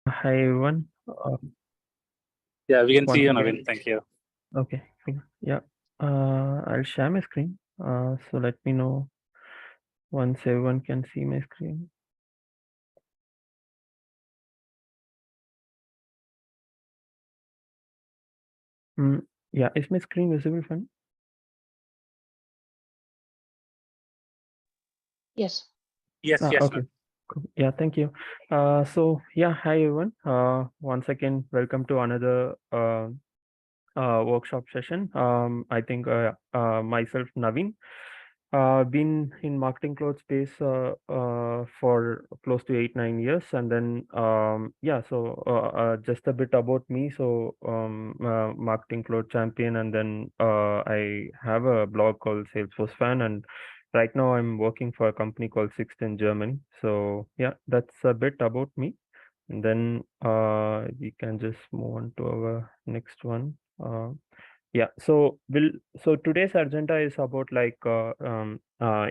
Hi everyone. Yeah, we can see Once you, again, Navin. Thank you. okay, cool. Yeah. I'll share my screen. So let me know once everyone can see my screen. Mm, yeah, is my screen visible, fine? Yes. Yes, yes, Okay. ma'am. Cool. Yeah, thank you. So yeah, hi everyone. Once again, welcome to another workshop session. I think myself, Naveen. Been in marketing cloud space for close to 8-9 years, and then yeah, so just a bit about me. So marketing cloud champion, and then I have a blog called Salesforce Fan, and right now I'm working for a company called Sixt in Germany. So yeah, that's a bit about me. And then we can just move on to our next one. Yeah, so today's agenda is about like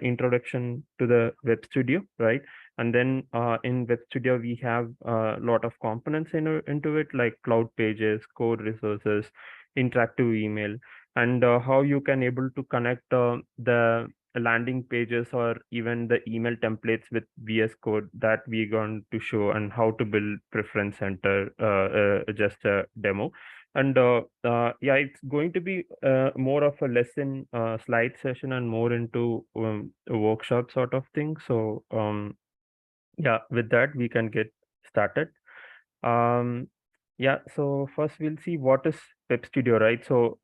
introduction to the Web Studio, right? And then in Web Studio we have a lot of components into it, like cloud pages, code resources, interactive email, and how you can able to connect the landing pages or even the email templates with VS Code that we're going to show, and how to build preference center, just a demo. And yeah, it's going to be more of a lesson slide session and more into a workshop sort of thing. So yeah, with that we can get started. Um, yeah, so first we'll see what is Web Studio, right? So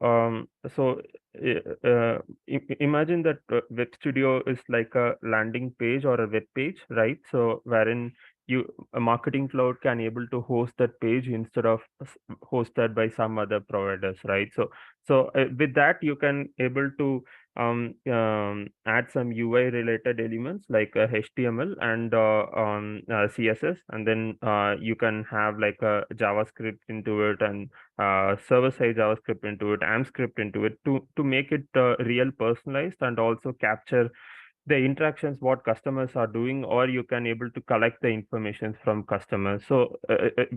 imagine that Web Studio is like a landing page or a web page, right? So wherein a marketing cloud can able to host that page instead of hosted by some other providers, right? So with that you can able to add some UI related elements like HTML and CSS, and then you can have like a JavaScript into it, and server side JavaScript into it, AMP script into it, to make it real personalized, and also capture the interactions what customers are doing, or you can able to collect the information from customers, so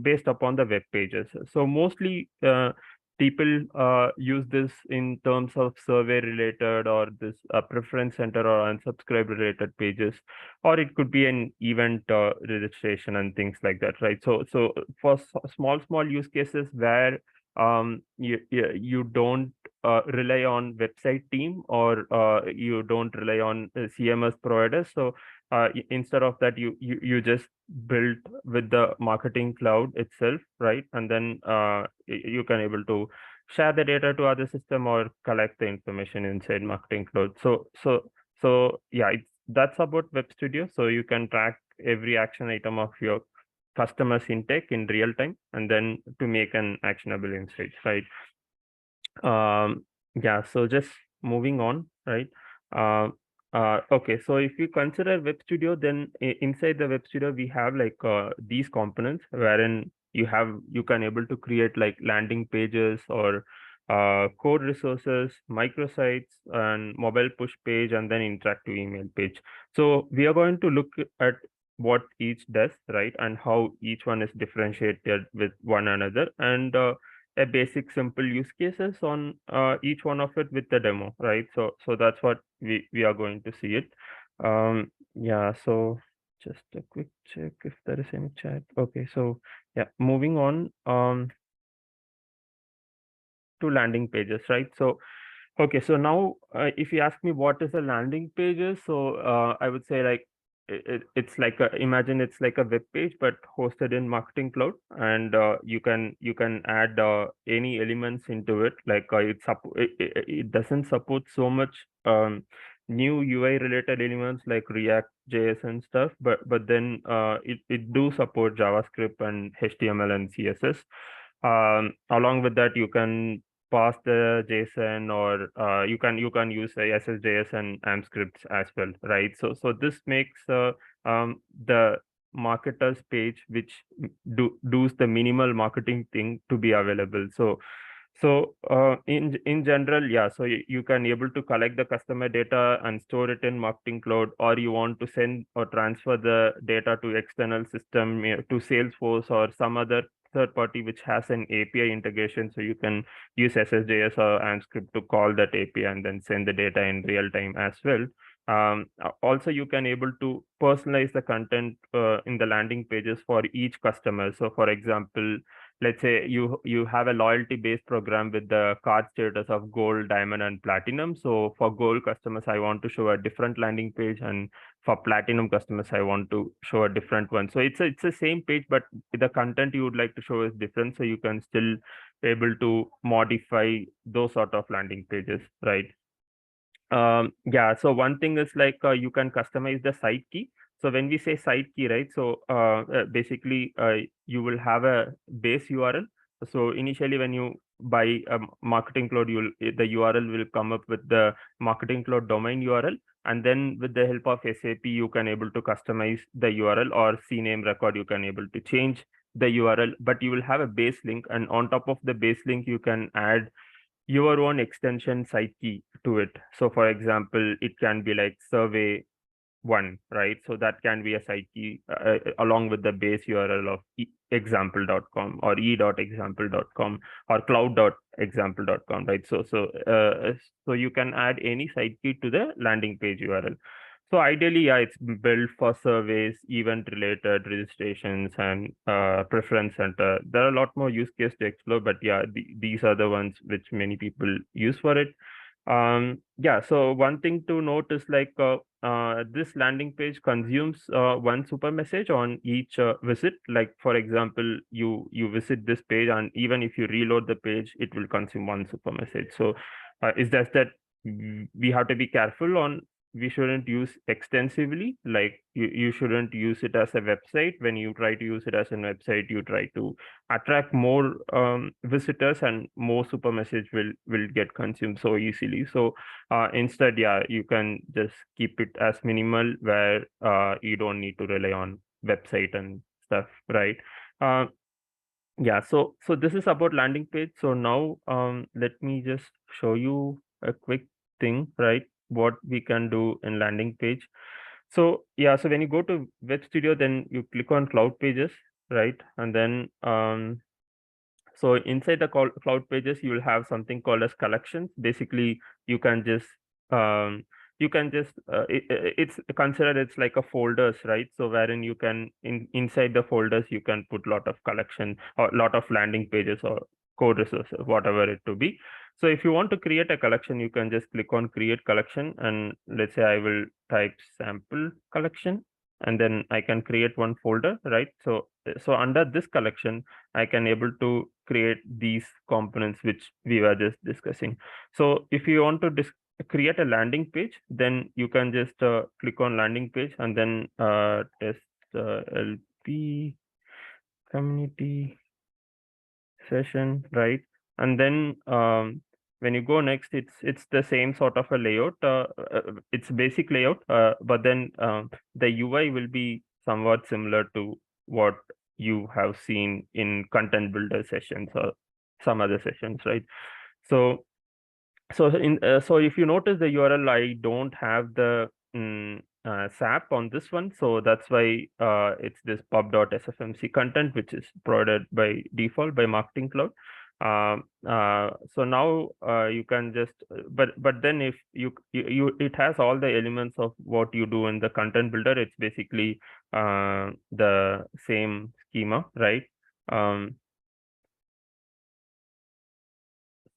based upon the web pages. So mostly people use this in terms of survey related, or this preference center or unsubscribe related pages, or it could be an event registration and things like that, right? So for small use cases where you don't rely on website team, or you don't rely on CMS providers. So instead of that, you just build with the marketing cloud itself, right? And then you can able to share the data to other system or collect the information inside marketing cloud. So yeah, that's about Web Studio. So you can track every action item of your customers intake in real time, and then to make an actionable insight, right? Yeah, so just moving on, right? Uh, okay, so if you consider Web Studio, then inside the Web Studio we have like these components wherein you can able to create like landing pages, or code resources, microsites, and mobile push page, and then interactive email page. So we are going to look at what each does, right, and how each one is differentiated with one another, and a basic simple use cases on each one of it with the demo, right? So that's what we are going to see it. Yeah, so just a quick check if there is any chat. Okay, so yeah, moving on to landing pages, right? So okay, so now if you ask me what is a landing pages, so I would say like it's like imagine it's like a web page but hosted in Marketing Cloud, and you can add any elements into it. Like it doesn't support so much new UI related elements like React JS and stuff, but then it do support JavaScript and HTML and CSS. Along with that, you can pass the JSON, or you can use SSJS and AMP scripts as well, right? So this makes the marketers page which does the minimal marketing thing to be available. So in general, yeah, so you can able to collect the customer data and store it in Marketing Cloud, or you want to send or transfer the data to external system, to Salesforce or some other third party which has an API integration. So you can use SSJS or AMP to call that API and then send the data in real time as well. Also, you can able to personalize the content in the landing pages for each customer. So for example, let's say you have a loyalty based program with the card status of gold, diamond, and platinum. So for gold customers, I want to show a different landing page, and for platinum customers, I want to show a different one. So it's the same page, but the content you would like to show is different. So you can still able to modify those sort of landing pages, right? Yeah, so one thing is like you can customize the site key. So when we say site key, right, so basically you will have a base URL. So initially when you buy a Marketing Cloud, the URL will come up with the Marketing Cloud domain URL, and then with the help of SAP you can able to customize the URL, or CNAME record you can able to change the URL, but you will have a base link, and on top of the base link you can add your own extension site key to it. So for example, it can be like survey one, right? So that can be a site key along with the base URL of example.com or e.example.com or cloud.example.com, right? So you can add any site key to the landing page URL. So ideally, yeah, it's built for surveys, event related registrations, and preference center. There are a lot more use case to explore, but yeah, these are the ones which many people use for it. Yeah, so one thing to note is like this landing page consumes one super message on each visit. Like for example, you visit this page, and even if you reload the page, it will consume one super message. So it's just that we have to be careful on, we shouldn't use extensively. Like you shouldn't use it as a website. When you try to use it as a website, you try to attract more visitors, and more super message will get consumed so easily. So instead, yeah, you can just keep it as minimal, where you don't need to rely on website and stuff, right? uh, yeah, so this is about landing page. So now let me just show you a quick thing, right? What we can do in landing page. So yeah, so when you go to Web Studio, then you click on Cloud Pages, right? And then so inside the cloud pages, you will have something called as collections. Basically, you can just um, it's considered, it's like a folders, right? So wherein you can inside the folders you can put lot of collection or lot of landing pages or code resources, whatever it to be. So if you want to create a collection, you can just click on create collection, and let's say I will type sample collection, and then I can create one folder, right? So under this collection, I can able to create these components which we were just discussing. So if you want to create a landing page, then you can just click on landing page, and then test LP community session, right? And then when you go next, it's the same sort of a layout. It's basic layout, but then the UI will be somewhat similar to what you have seen in content builder sessions or some other sessions, right? So so if you notice the URL, I don't have the SAP on this one, so that's why it's this pub.sfmc content, which is provided by default by Marketing Cloud. So now you can just, but then if you it has all the elements of what you do in the content builder. It's basically the same schema, right?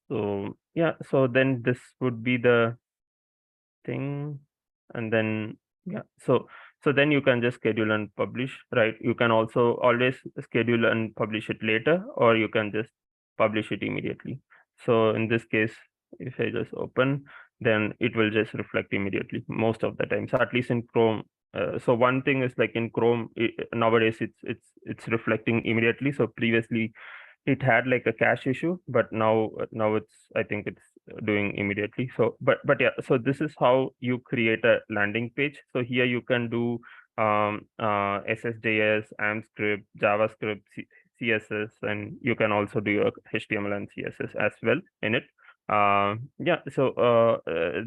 So yeah, so then this would be the thing, and then yeah, so then you can just schedule and publish, right? You can also always schedule and publish it later, or you can just publish it immediately. So in this case, if I just open, then it will just reflect immediately most of the time. So at least in Chrome, so one thing is like in Chrome nowadays it's reflecting immediately. So previously it had like a cache issue, but now it's, I think it's doing immediately. So but yeah, so this is how you create a landing page. So here you can do SSJS, AMP script, JavaScript, CSS, and you can also do your HTML and CSS as well in it. Yeah, so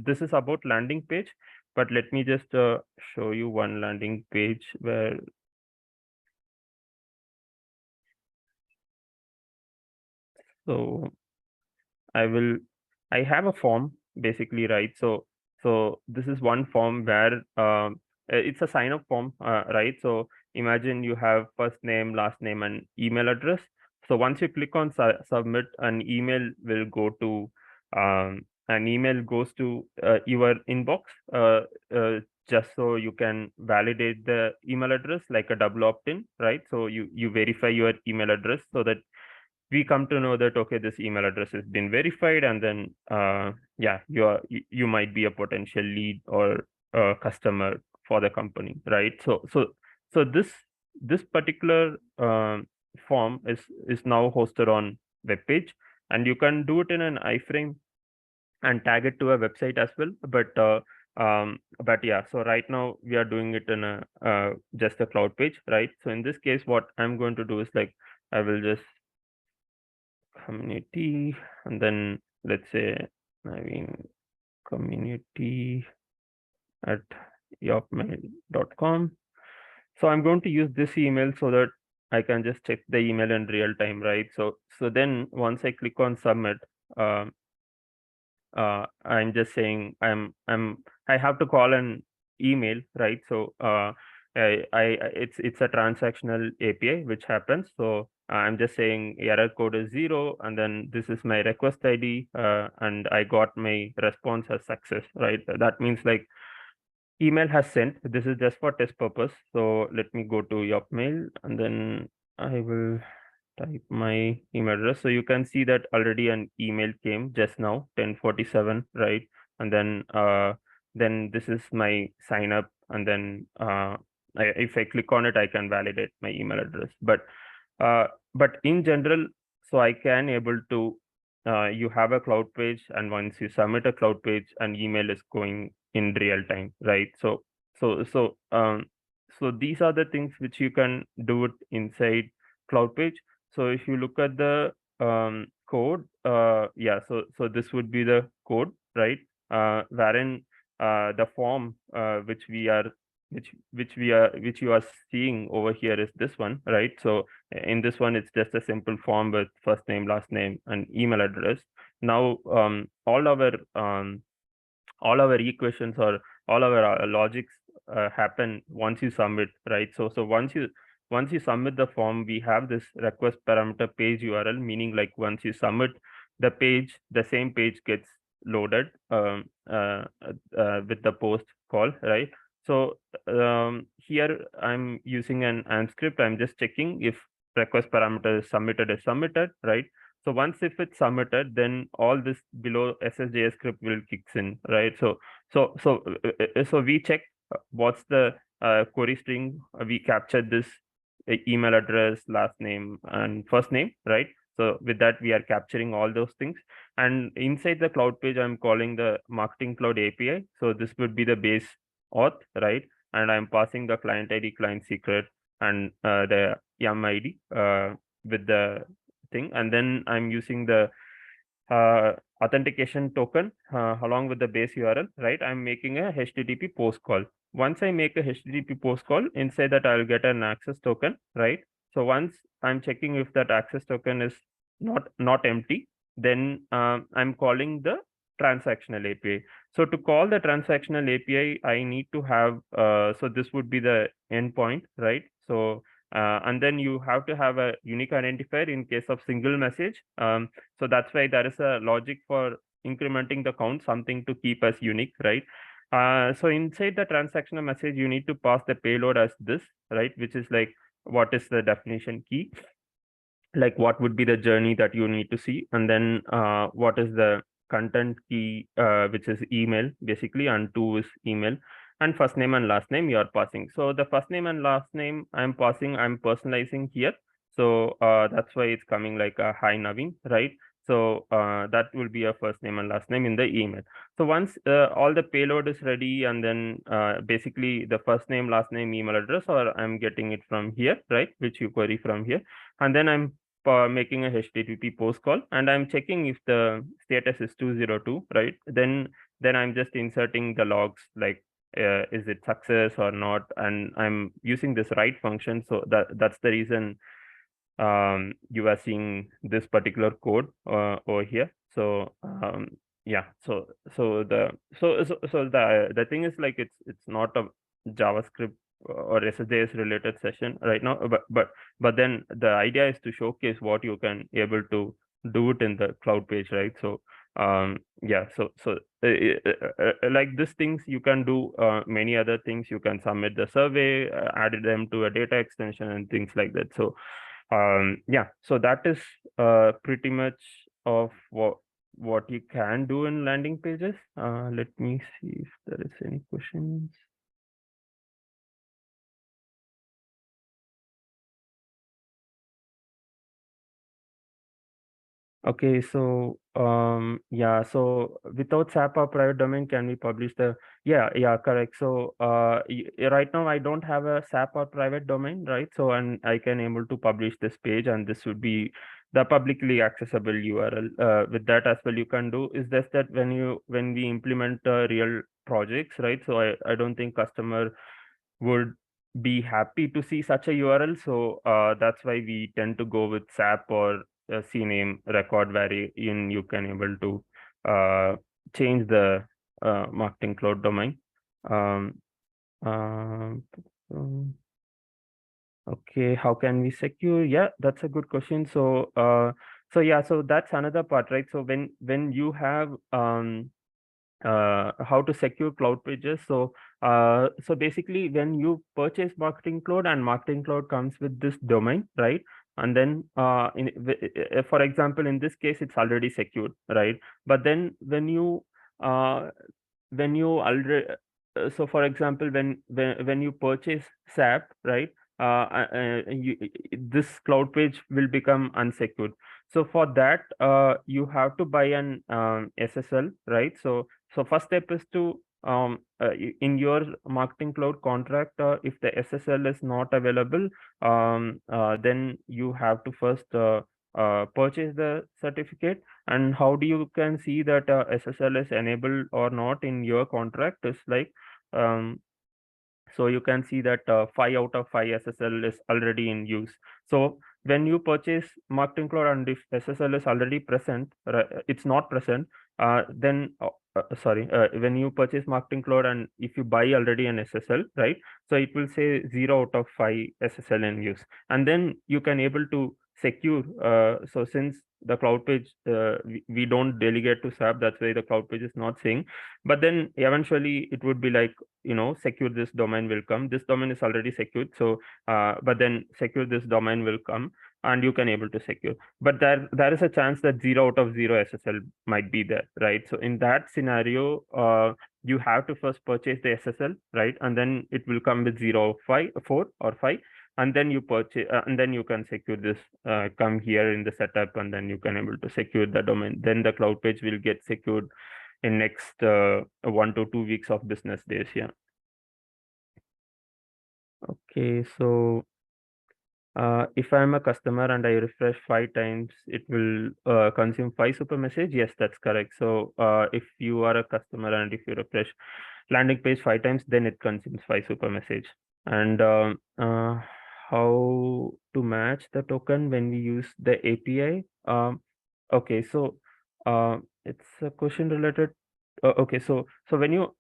this is about landing page, but let me just show you one landing page where so I have a form basically, right? So this is one form where it's a sign up form, right? So imagine you have first name, last name, and email address. So once you click on submit, an email will go to an email goes to your inbox, just so you can validate the email address like a double opt-in, right? So you verify your email address so that we come to know that okay, this email address has been verified, and then yeah, you might be a potential lead or a customer for the company, right? So this particular form is now hosted on web page, and you can do it in an iframe and tag it to a website as well, but yeah, so right now we are doing it in a just a cloud page, right? So in this case, what I'm going to do is like I will just community, and then let's say I mean community at yopmail.com. So I'm going to use this email so that I can just check the email in real time, right? So then once I click on submit, um, I'm just saying I have to call an email, right? So it's a transactional API which happens. So I'm just saying error code is 0, and then this is my request ID, and I got my response as success, right? That means like email has sent. This is just for test purpose. So let me go to your mail, and then I will type my email address. So you can see that already an email came just now, 10:47, right? And then this is my sign up, and then if I click on it, I can validate my email address. But in general, so I can able to you have a cloud page, and once you submit a cloud page, an email is going in real time, right? So these are the things which you can do it inside cloud page. So if you look at the code, yeah, so this would be the code, right? Wherein the form which you are seeing over here is this one, right? So in this one, it's just a simple form with first name, last name, and email address. Now all our equations or all our logics happen once you submit, right? So once you submit the form, we have this request parameter page URL, meaning like once you submit the page, the same page gets loaded with the post call, right? So here I'm using an AND script. I'm just checking if request parameter is submitted, right? So once if it's submitted, then all this below SSJS script will kicks in, right? So we check what's the query string. We captured this email address, last name, and first name, right? So with that, we are capturing all those things. And inside the cloud page, I'm calling the Marketing Cloud API. So this would be the base auth, right? And I'm passing the client ID, client secret, and the YAM ID with the thing, and then I'm using the authentication token along with the base URL, right? I'm making a HTTP post call. Once I make a HTTP post call, inside that I'll get an access token, right? So once I'm checking if that access token is not empty, then I'm calling the transactional API. So to call the transactional API, I need to have so this would be the endpoint, right? So and then you have to have a unique identifier in case of single message. So that's why there is a logic for incrementing the count, something to keep us unique, right? So inside the transactional message, you need to pass the payload as this, right? Which is like, what is the definition key? Like what would be the journey that you need to see? And then what is the content key, which is email, basically, and 2 is email. And first name and last name you are passing. So the first name and last name I'm passing, I'm personalizing here. So that's why it's coming like a hi Naveen, right? So that will be your first name and last name in the email. So once all the payload is ready, and then basically the first name, last name, email address, or I'm getting it from here, right, which you query from here, and then I'm making a HTTP post call, and I'm checking if the status is 202, right? Then I'm just inserting the logs, like is it success or not, and I'm using this write function. So that's the reason you are seeing this particular code over here. So yeah, the thing is, like, it's not a JavaScript or SJS related session right now, but then the idea is to showcase what you can able to do it in the cloud page, right? So yeah, like these things you can do many other things. You can submit the survey, add them to a data extension and things like that. So yeah, so that is pretty much of what you can do in landing pages. Let me see if there is any questions. Okay, so yeah, so without SAP or private domain, can we publish the yeah, correct. So right now I don't have a SAP or private domain, right? So, and I can able to publish this page, and this would be the publicly accessible URL. With that as well, you can do is just that when we implement real projects, right? So I don't think customer would be happy to see such a URL. So that's why we tend to go with SAP or CNAME record, wherein you can able to change the marketing cloud domain. Um, um, um, okay, how can we secure? Yeah, that's a good question. So yeah, so that's another part, right? So when you have how to secure cloud pages. So so basically, when you purchase marketing cloud, and marketing cloud comes with this domain, right? And then for example, in this case, it's already secured, right? But then uh, when you already so for example, when you purchase SAP, right, this cloud page will become unsecured. So for that, you have to buy an SSL, right? So first step is to in your marketing cloud contract, if the SSL is not available, then you have to first purchase the certificate. And how do you can see that SSL is enabled or not in your contract is like, um, so you can see that 5 out of 5 SSL is already in use. So when you purchase marketing cloud, and if SSL is already present, it's not present, then sorry, when you purchase marketing cloud and if you buy already an SSL, right? So it will say 0 out of 5 SSL in use, and then you can able to secure. So since the cloud page, we don't delegate to SAP, that's why the cloud page is not saying. But then eventually it would be like, secure this domain will come. This domain is already secured. So but then secure this domain will come, and you can able to secure. But there is a chance that 0 out of 0 SSL might be there, right? So in that scenario, you have to first purchase the SSL, right? And then it will come with 0, 5, 4 or 5, and then you purchase, and then you can secure this, come here in the setup, and then you can able to secure the domain. Then the cloud page will get secured in next 1 to 2 weeks of business days. Yeah. Okay, so if I'm a customer and I refresh 5 times, it will consume 5 super message. Yes, that's correct. So if you are a customer and if you refresh landing page 5 times, then it consumes 5 super message. And how to match the token when we use the API? Okay, so it's a question related. Okay, so when you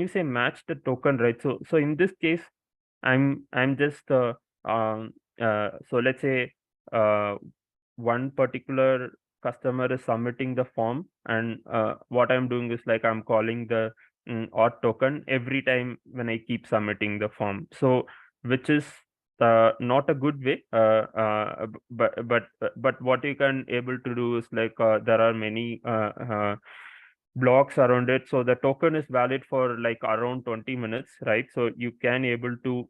say match the token, right? So in this case, I'm just so let's say uh, one particular customer is submitting the form, and what I'm doing is like I'm calling the auth token every time when I keep submitting the form. So which is not a good way. But what you can able to do is like there are many blocks around it. So the token is valid for like around 20 minutes, right? So you can able to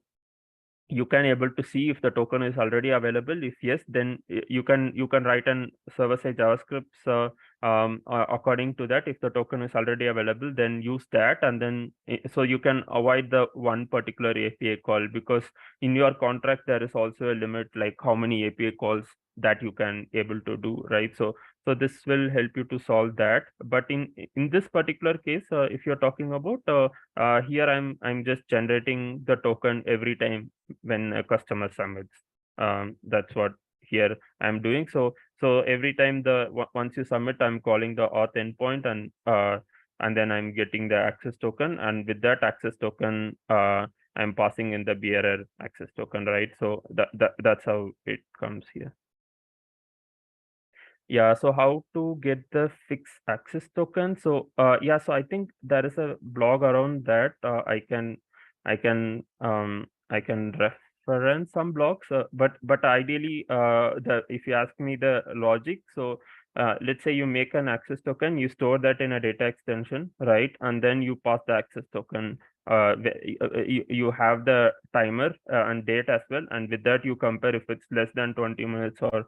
you can able to see if the token is already available. If yes, then you can write an server-side JavaScript according to that. If the token is already available, then use that, and then so you can avoid the one particular API call, because in your contract there is also a limit, like how many API calls that you can able to do, right? So this will help you to solve that. But in this particular case, if you're talking about here, I'm just generating the token every time when a customer submits. That's what here I'm doing. So every time once you submit, I'm calling the auth endpoint, and then I'm getting the access token, and with that access token, I'm passing in the bearer access token, right? So that's how it comes here. Yeah, so how to get the fixed access token? So yeah, so I think there is a blog around that. I can reference some blogs, but ideally, the if you ask me the logic, so let's say you make an access token, you store that in a data extension, right? And then you pass the access token. You have the timer and date as well, and with that you compare if it's less than 20 minutes or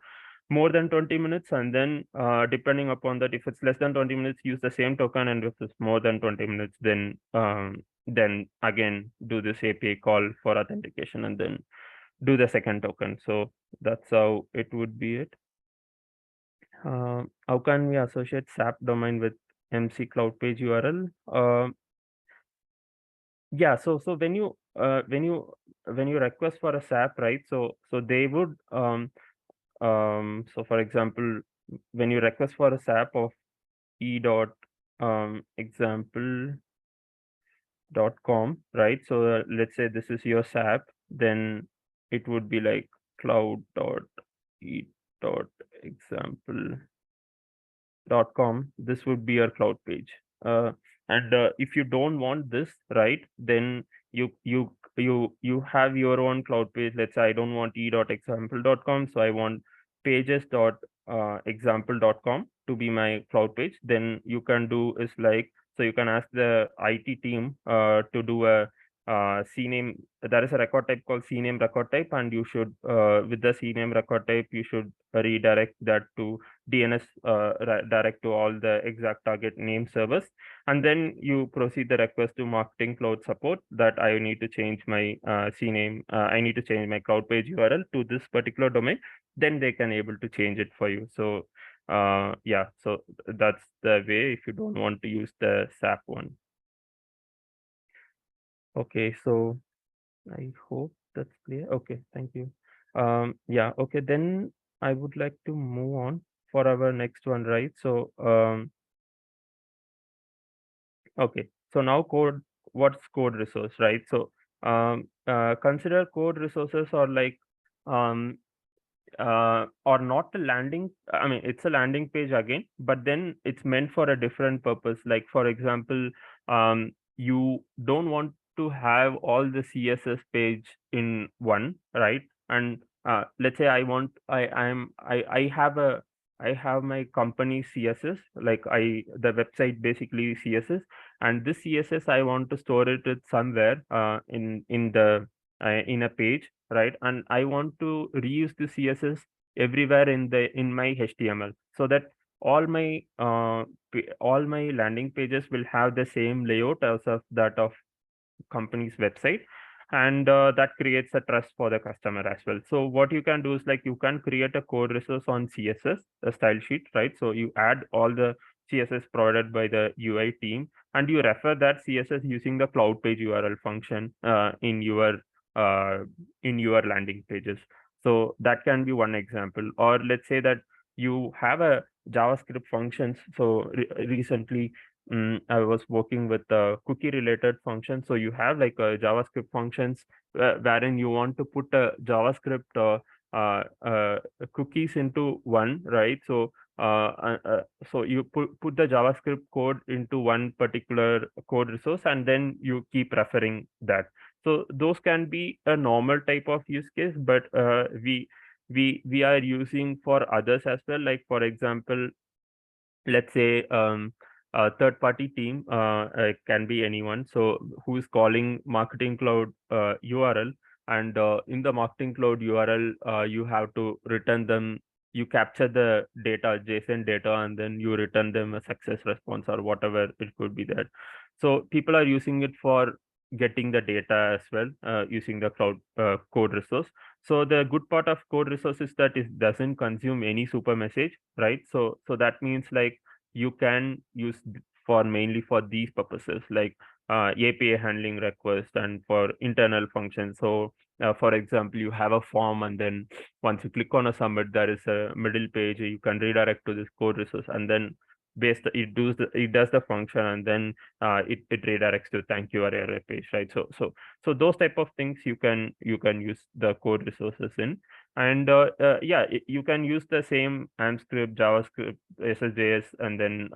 more than 20 minutes, and then depending upon that, if it's less than 20 minutes, use the same token, and if it's more than 20 minutes, then again do this API call for authentication, and then do the second token. So that's how it would be it. How can we associate SAP domain with MC Cloud Page URL? Yeah, so when you request for a SAP, right? So they would so for example, when you request for a SAP of e dot example dot com, right? So let's say this is your SAP, then it would be like cloud dot e dot example .com. This would be your cloud page. And if you don't want this, right, then you have your own cloud page. Let's say I don't want e.example.com, so I want pages.example.com to be my cloud page. Then you can do is like, so you can ask the IT team to do a CNAME. There is a record type called CNAME record type, and you should with the CNAME record type, you should redirect that to DNS direct to all the exact target name servers, and then you proceed the request to marketing cloud support that I need to change my CNAME. I need to change my cloud page URL to this particular domain. Then they can able to change it for you. So yeah, so that's the way if you don't want to use the SAP one. Okay, so I hope that's clear. Okay, thank you. Yeah, okay, then I would like to move on for our next one, right? So okay, so now what's code resource, right? So consider code resources or like um or not a landing. I mean, it's a landing page again, but then it's meant for a different purpose. Like for example, you don't want to have all the CSS page in one, right? And let's say I have my company CSS, like the website basically CSS, and this CSS I want to store it somewhere in a page, right? And I want to reuse the CSS everywhere in my HTML, so that all all my landing pages will have the same layout as of that of company's website, and that creates a trust for the customer as well. So what you can do is like you can create a code resource on CSS, a style sheet, right? So you add all the CSS provided by the UI team, and you refer that CSS using the cloud page URL function uh, in your landing pages. So that can be one example. Or let's say that you have a JavaScript functions. So recently I was working with cookie related functions. So you have like JavaScript functions wherein you want to put a JavaScript cookies into one, right? So you put the JavaScript code into one particular code resource, and then you keep referring that. So those can be a normal type of use case, but we are using for others as well. Like for example, let's say a third party team can be anyone, so who's calling marketing cloud URL, and in the marketing cloud URL, you have to return them. You capture the data, JSON data, and then you return them a success response or whatever it could be there. So people are using it for getting the data as well, using the cloud code resource. So the good part of code resource is that it doesn't consume any super message, right? So that means like you can use for mainly for these purposes, like API handling requests and for internal functions. So for example, you have a form, and then once you click on a submit, there is a middle page. You can redirect to this code resource, and then it does the function, and then it redirects to thank you or error page, right? So those type of things you can use the code resources in. And yeah, you can use the same AMP script, JavaScript, SSJS, and then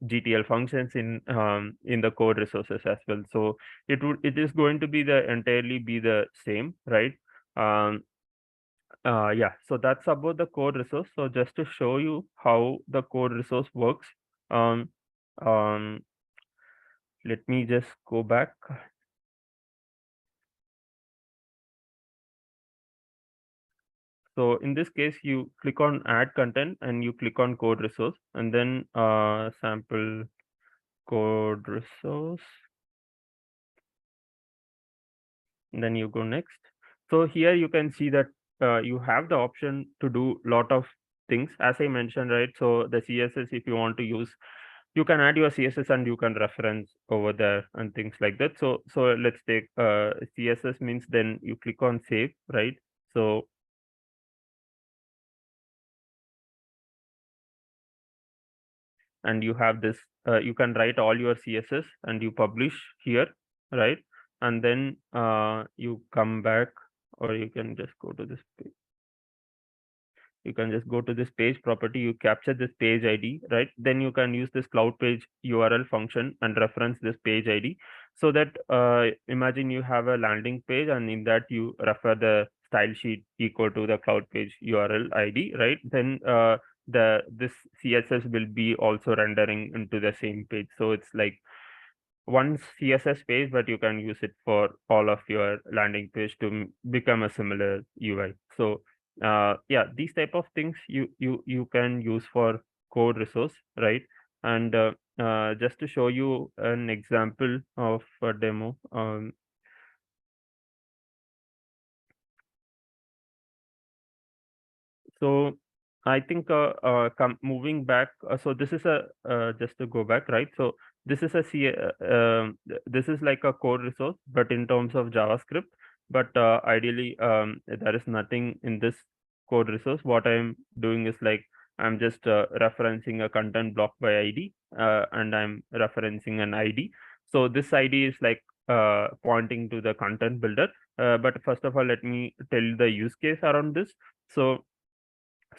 GTL functions in the code resources as well. So it is going to be the entirely be the same, right? um yeah, so that's about the code resource. So just to show you how the code resource works, um um let me just go back. So in this case, you click on add content and you click on code resource, and then sample code resource, and then you go next. So here you can see that you have the option to do lot of things, as I mentioned, right? So the CSS, if you want to use, you can add your CSS and you can reference over there and things like that. So let's take CSS means, then you click on save, right? So and you have this, you can write all your CSS and you publish here, right? And then you come back, or you can just go to this page. You can just go to this page property, you capture this page ID, right? Then you can use this cloud page URL function and reference this page ID, so that imagine you have a landing page, and in that you refer the style sheet equal to the cloud page URL ID, right? Then this CSS will be also rendering into the same page. So it's like one CSS page, but you can use it for all of your landing page to become a similar UI. So yeah, these type of things you can use for code resource, right? And just to show you an example of a demo, so I think moving back, so this is a just to go back, right? So this is a this is like a code resource, but in terms of JavaScript. But ideally, there is nothing in this code resource. What I'm doing is like I'm just referencing a content block by ID, and I'm referencing an ID. So this ID is like pointing to the content builder. But first of all, let me tell the use case around this. So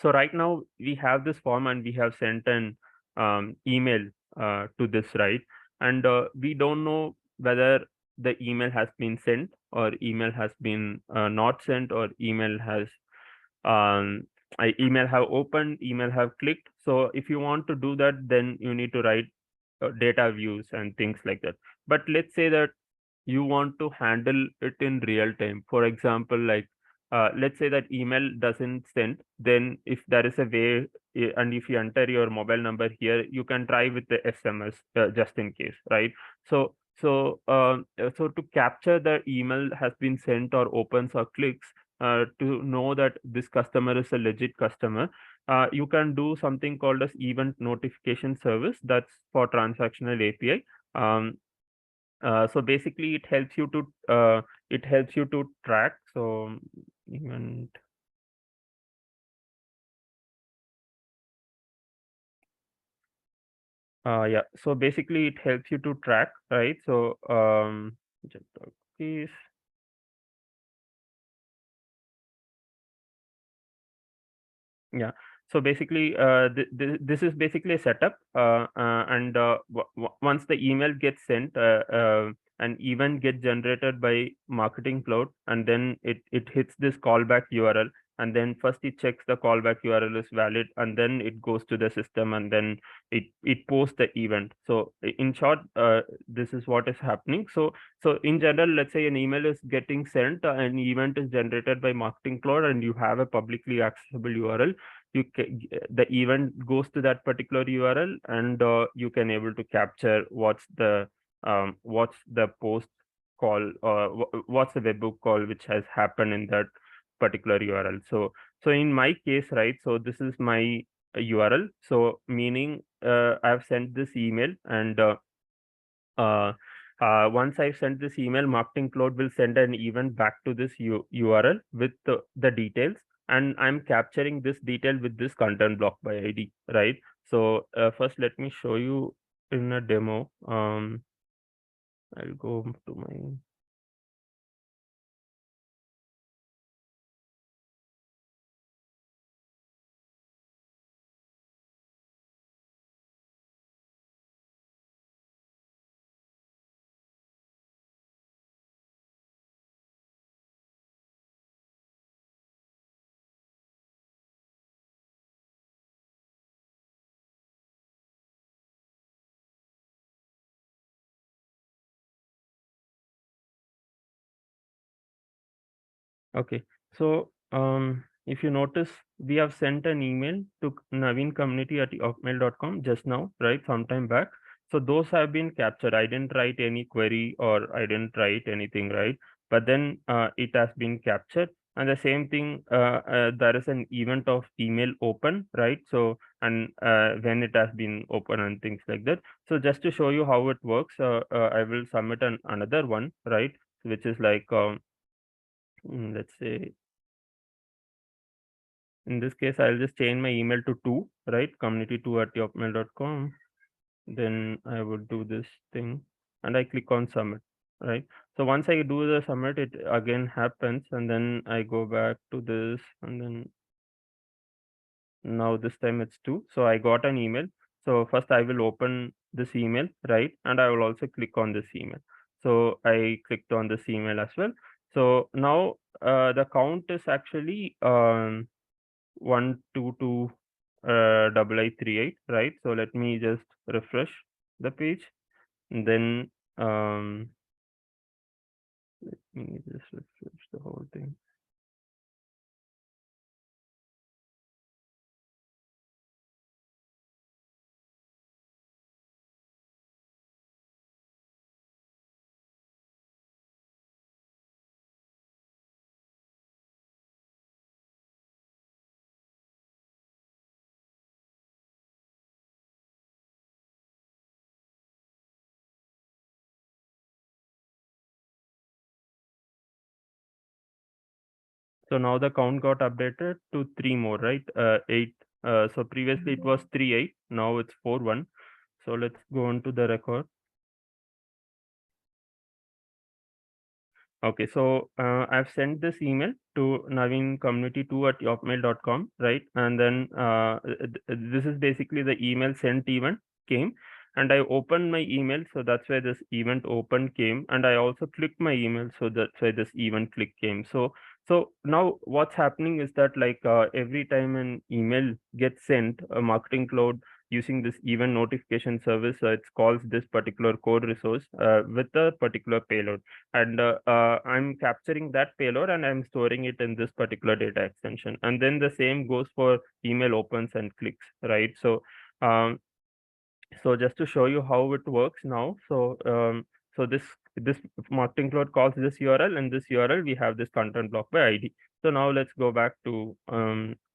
right now we have this form and we have sent an email to this, right? And we don't know whether the email has been sent, or email has been not sent, or email has um, email have opened, email have clicked. So if you want to do that, then you need to write data views and things like that. But let's say that you want to handle it in real time. For example, like let's say that email doesn't send, then if there is a way, and if you enter your mobile number here, you can try with the SMS just in case, right? So to capture the email has been sent or opens or clicks, to know that this customer is a legit customer, you can do something called as event notification service. That's for transactional API. So basically it helps you to track. So event, yeah, so basically it helps you to track, right? So just please. Yeah. So basically, this is basically a setup, and once the email gets sent, an event gets generated by Marketing Cloud, and then it hits this callback URL. and then first it checks the callback URL is valid, and then it goes to the system, and then it posts the event. So in short, this is what is happening. So in general, let's say an email is getting sent, an event is generated by Marketing Cloud, and you have a publicly accessible URL. The event goes to that particular URL, and you can able to capture what's the post call, or what's the webhook call which has happened in that particular URL. So in my case, right, so this is my URL. So meaning I've sent this email, and uh, once I've sent this email, Marketing Cloud will send an event back to this URL with the details, and I'm capturing this detail with this content block by ID, right? So first, let me show you in a demo. I'll go to my. Okay, so if you notice, we have sent an email to naveencommunity@hotmail.com just now, right? Sometime back. So those have been captured. I didn't write any query, or I didn't write anything, right? But then it has been captured. And the same thing, there is an event of email open, right? So, and when it has been open and things like that. So just to show you how it works, I will submit another one, right? Which is like, let's say, in this case, I'll just change my email to 2, right? community2@hotmail.com. Then I would do this thing, and I click on submit, right? So once I do the submit, it again happens, and then I go back to this, and then now this time it's 2. So I got an email. So first I will open this email, right? And I will also click on this email. So I clicked on this email as well. So now the count is actually 122 double I 38, right? So let me just refresh the page, and then let me just refresh the whole thing. So now the count got updated to 3 more, right? 8. So previously it was 3-8. Now it's 4-1. So let's go on to the record. Okay, so I've sent this email to naveencommunity2@hotmail.com, right? And then this is basically the email sent event came, and I opened my email, so that's why this event open came, and I also clicked my email, so that's why this event click came. So now what's happening is that, like, every time an email gets sent, a Marketing Cloud using this event notification service, it calls this particular code resource with a particular payload, and I'm capturing that payload, and I'm storing it in this particular data extension, and then the same goes for email opens and clicks, right? Um, so just to show you how it works now, so this Marketing Cloud calls this URL, and this URL we have this content block by ID. So now let's go back to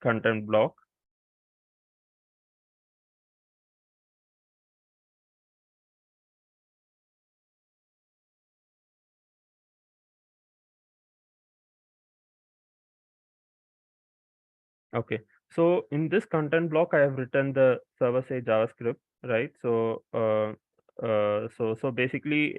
content block. Okay, so in this content block, I have written the server-side JavaScript, right? So basically,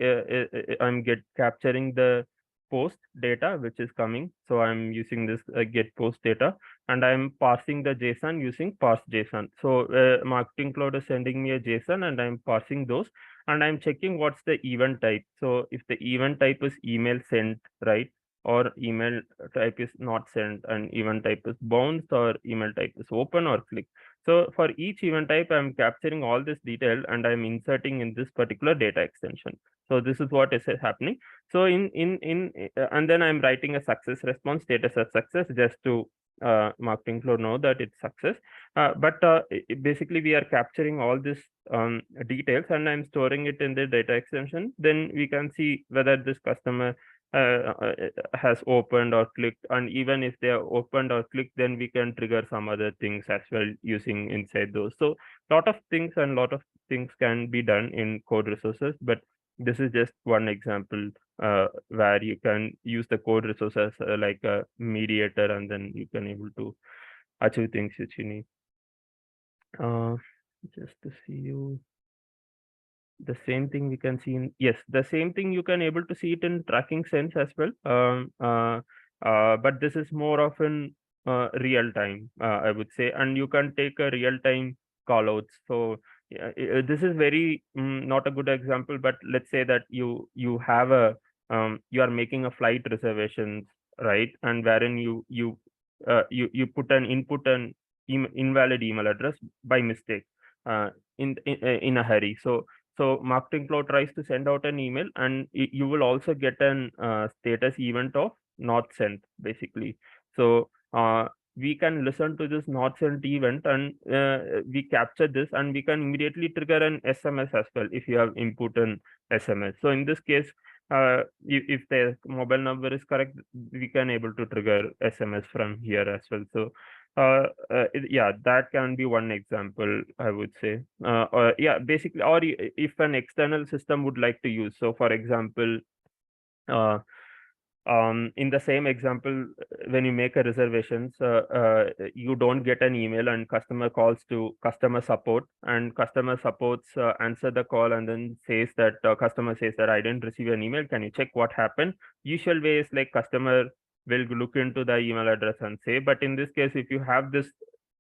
I'm capturing the post data which is coming. So I'm using this get post data, and I'm parsing the JSON using parse JSON. So Marketing Cloud is sending me a JSON, and I'm parsing those, and I'm checking what's the event type. So if the event type is email sent, right? or email type is not sent, and event type is bounced, or email type is open or click. So for each event type, I'm capturing all this detail and I'm inserting in this particular data extension. So this is what is happening. So and then I'm writing a success response, status as success, just to marketing flow know that it's success. But basically we are capturing all this details and I'm storing it in the data extension. Then we can see whether this customer has opened or clicked, and even if they are opened or clicked, then we can trigger some other things as well using inside those. So lot of things can be done in code resources, but this is just one example where you can use the code resources like a mediator, and then you can able to achieve things which you need. Just to see you. The same thing we can see in, yes, the same thing you can able to see it in tracking sense as well. But this is more of in real time, I would say, and you can take a real time call outs. So yeah, this is very not a good example, but let's say that you have a you are making a flight reservations, right? And wherein you put an input an invalid email address by mistake in a hurry. So Marketing Cloud tries to send out an email, and you will also get an status event of not sent, basically. So we can listen to this not sent event, and we capture this, and we can immediately trigger an SMS as well if you have input an SMS. So in this case, if the mobile number is correct, we can able to trigger SMS from here as well. So yeah, that can be one example, I would say. Or yeah, basically, or if an external system would like to use. So for example, uh, in the same example, when you make a reservations, you don't get an email, and customer calls to customer support, and customer supports answer the call, and then says that customer says that I didn't receive an email, can you check what happened? Usual way is like customer will look into the email address and say, but in this case, if you have this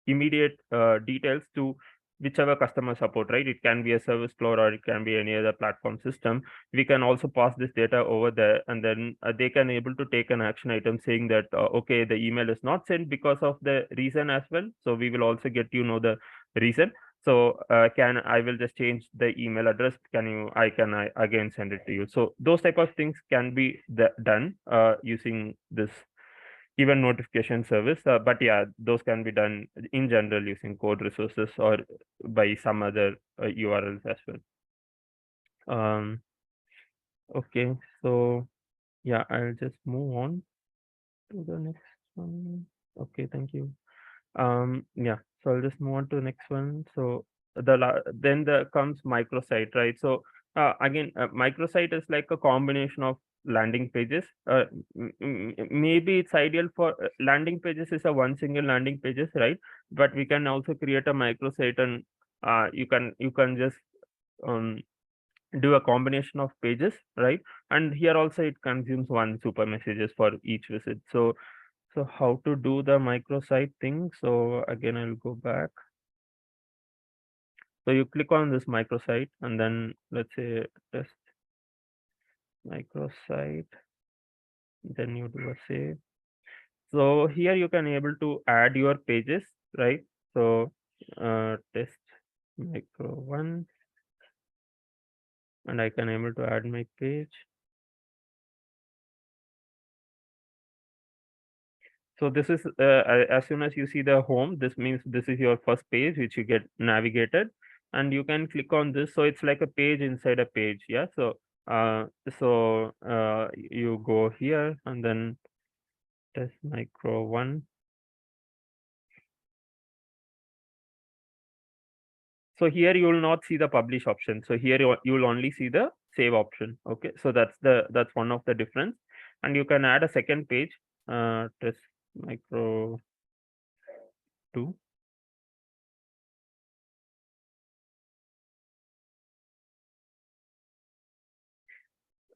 immediate details to whichever customer support, right? It can be a service cloud or it can be any other platform system. We can also pass this data over there, and then they can able to take an action item saying that, okay, the email is not sent because of the reason as well. So we will also get the reason. So can I will just change the email address. I again send it to you. So those type of things can be done using this even notification service. But yeah, those can be done in general using code resources or by some other URLs as well. Okay, so yeah, I'll just move on to the next one. Okay, thank you. Yeah, so I'll just move on to the next one. So then the comes microsite, right? So again, microsite is like a combination of landing pages. Maybe it's ideal for landing pages is a one single landing pages, right? But we can also create a microsite, and you can just um do a combination of pages, right? And here also it consumes one super messages for each visit. So how to do the microsite thing? So again, I'll go back. So you click on this microsite, and then let's say test microsite, then you do a save. So here you can able to add your pages, right? So test micro one, and I can able to add my page. So this is as soon as you see the home, this means this is your first page which you get navigated, and you can click on this. So it's like a page inside a page. Yeah. Uh, you go here and then test micro one. So here you will not see the publish option. So here you will only see the save option. Okay. So that's one of the difference. And you can add a second page, test micro two.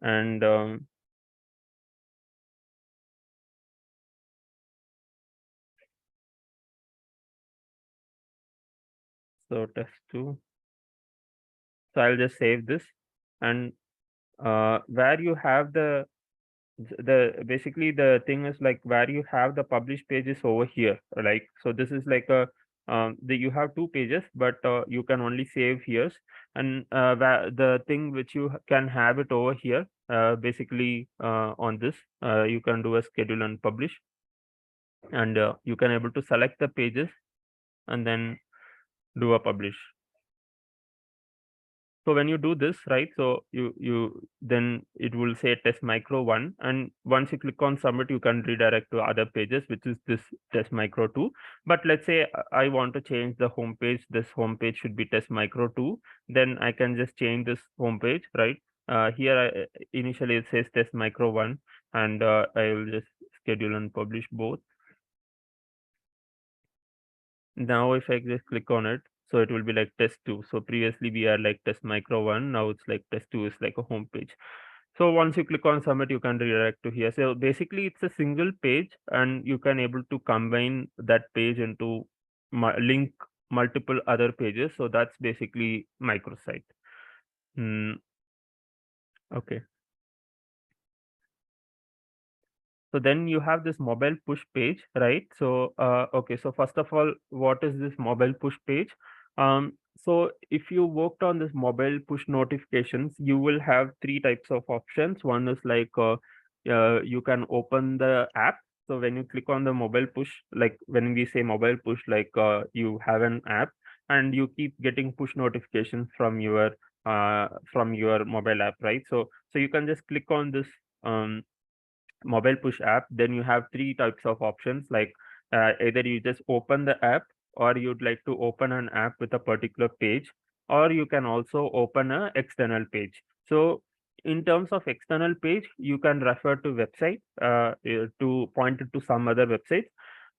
And so test two. So I'll just save this, and where you have the Basically the thing is like where you have the published pages over here, like, so this is like a you have two pages, but you can only save here, and where the thing which you can have it over here, basically on this, you can do a schedule and publish, and you can able to select the pages and then do a publish. So when you do this, right, so you then it will say test micro 1, and once you click on submit, you can redirect to other pages, which is this test micro 2. But let's say I want to change the home page. This home page should be test micro 2. Then I can just change this home page, right? Here initially it says test micro 1, and I will just schedule and publish both. Now if I just click on it, so it will be like test 2. So previously we are like test micro 1, now it's like test 2 is like a home page. So once you click on submit, you can redirect to here. So basically it's a single page, and you can able to combine that page into link multiple other pages. So that's basically microsite. Okay. So then you have this mobile push page, right? So okay, so first of all, what is this mobile push page? So if you worked on this mobile push notifications, you will have three types of options. One is like you can open the app. So when you click on the mobile push, like when we say mobile push, like you have an app and you keep getting push notifications from your mobile app, right? So you can just click on this mobile push app. Then you have three types of options, like either you just open the app, or you'd like to open an app with a particular page, or you can also open a external page. So in terms of external page, you can refer to website to point it to some other website,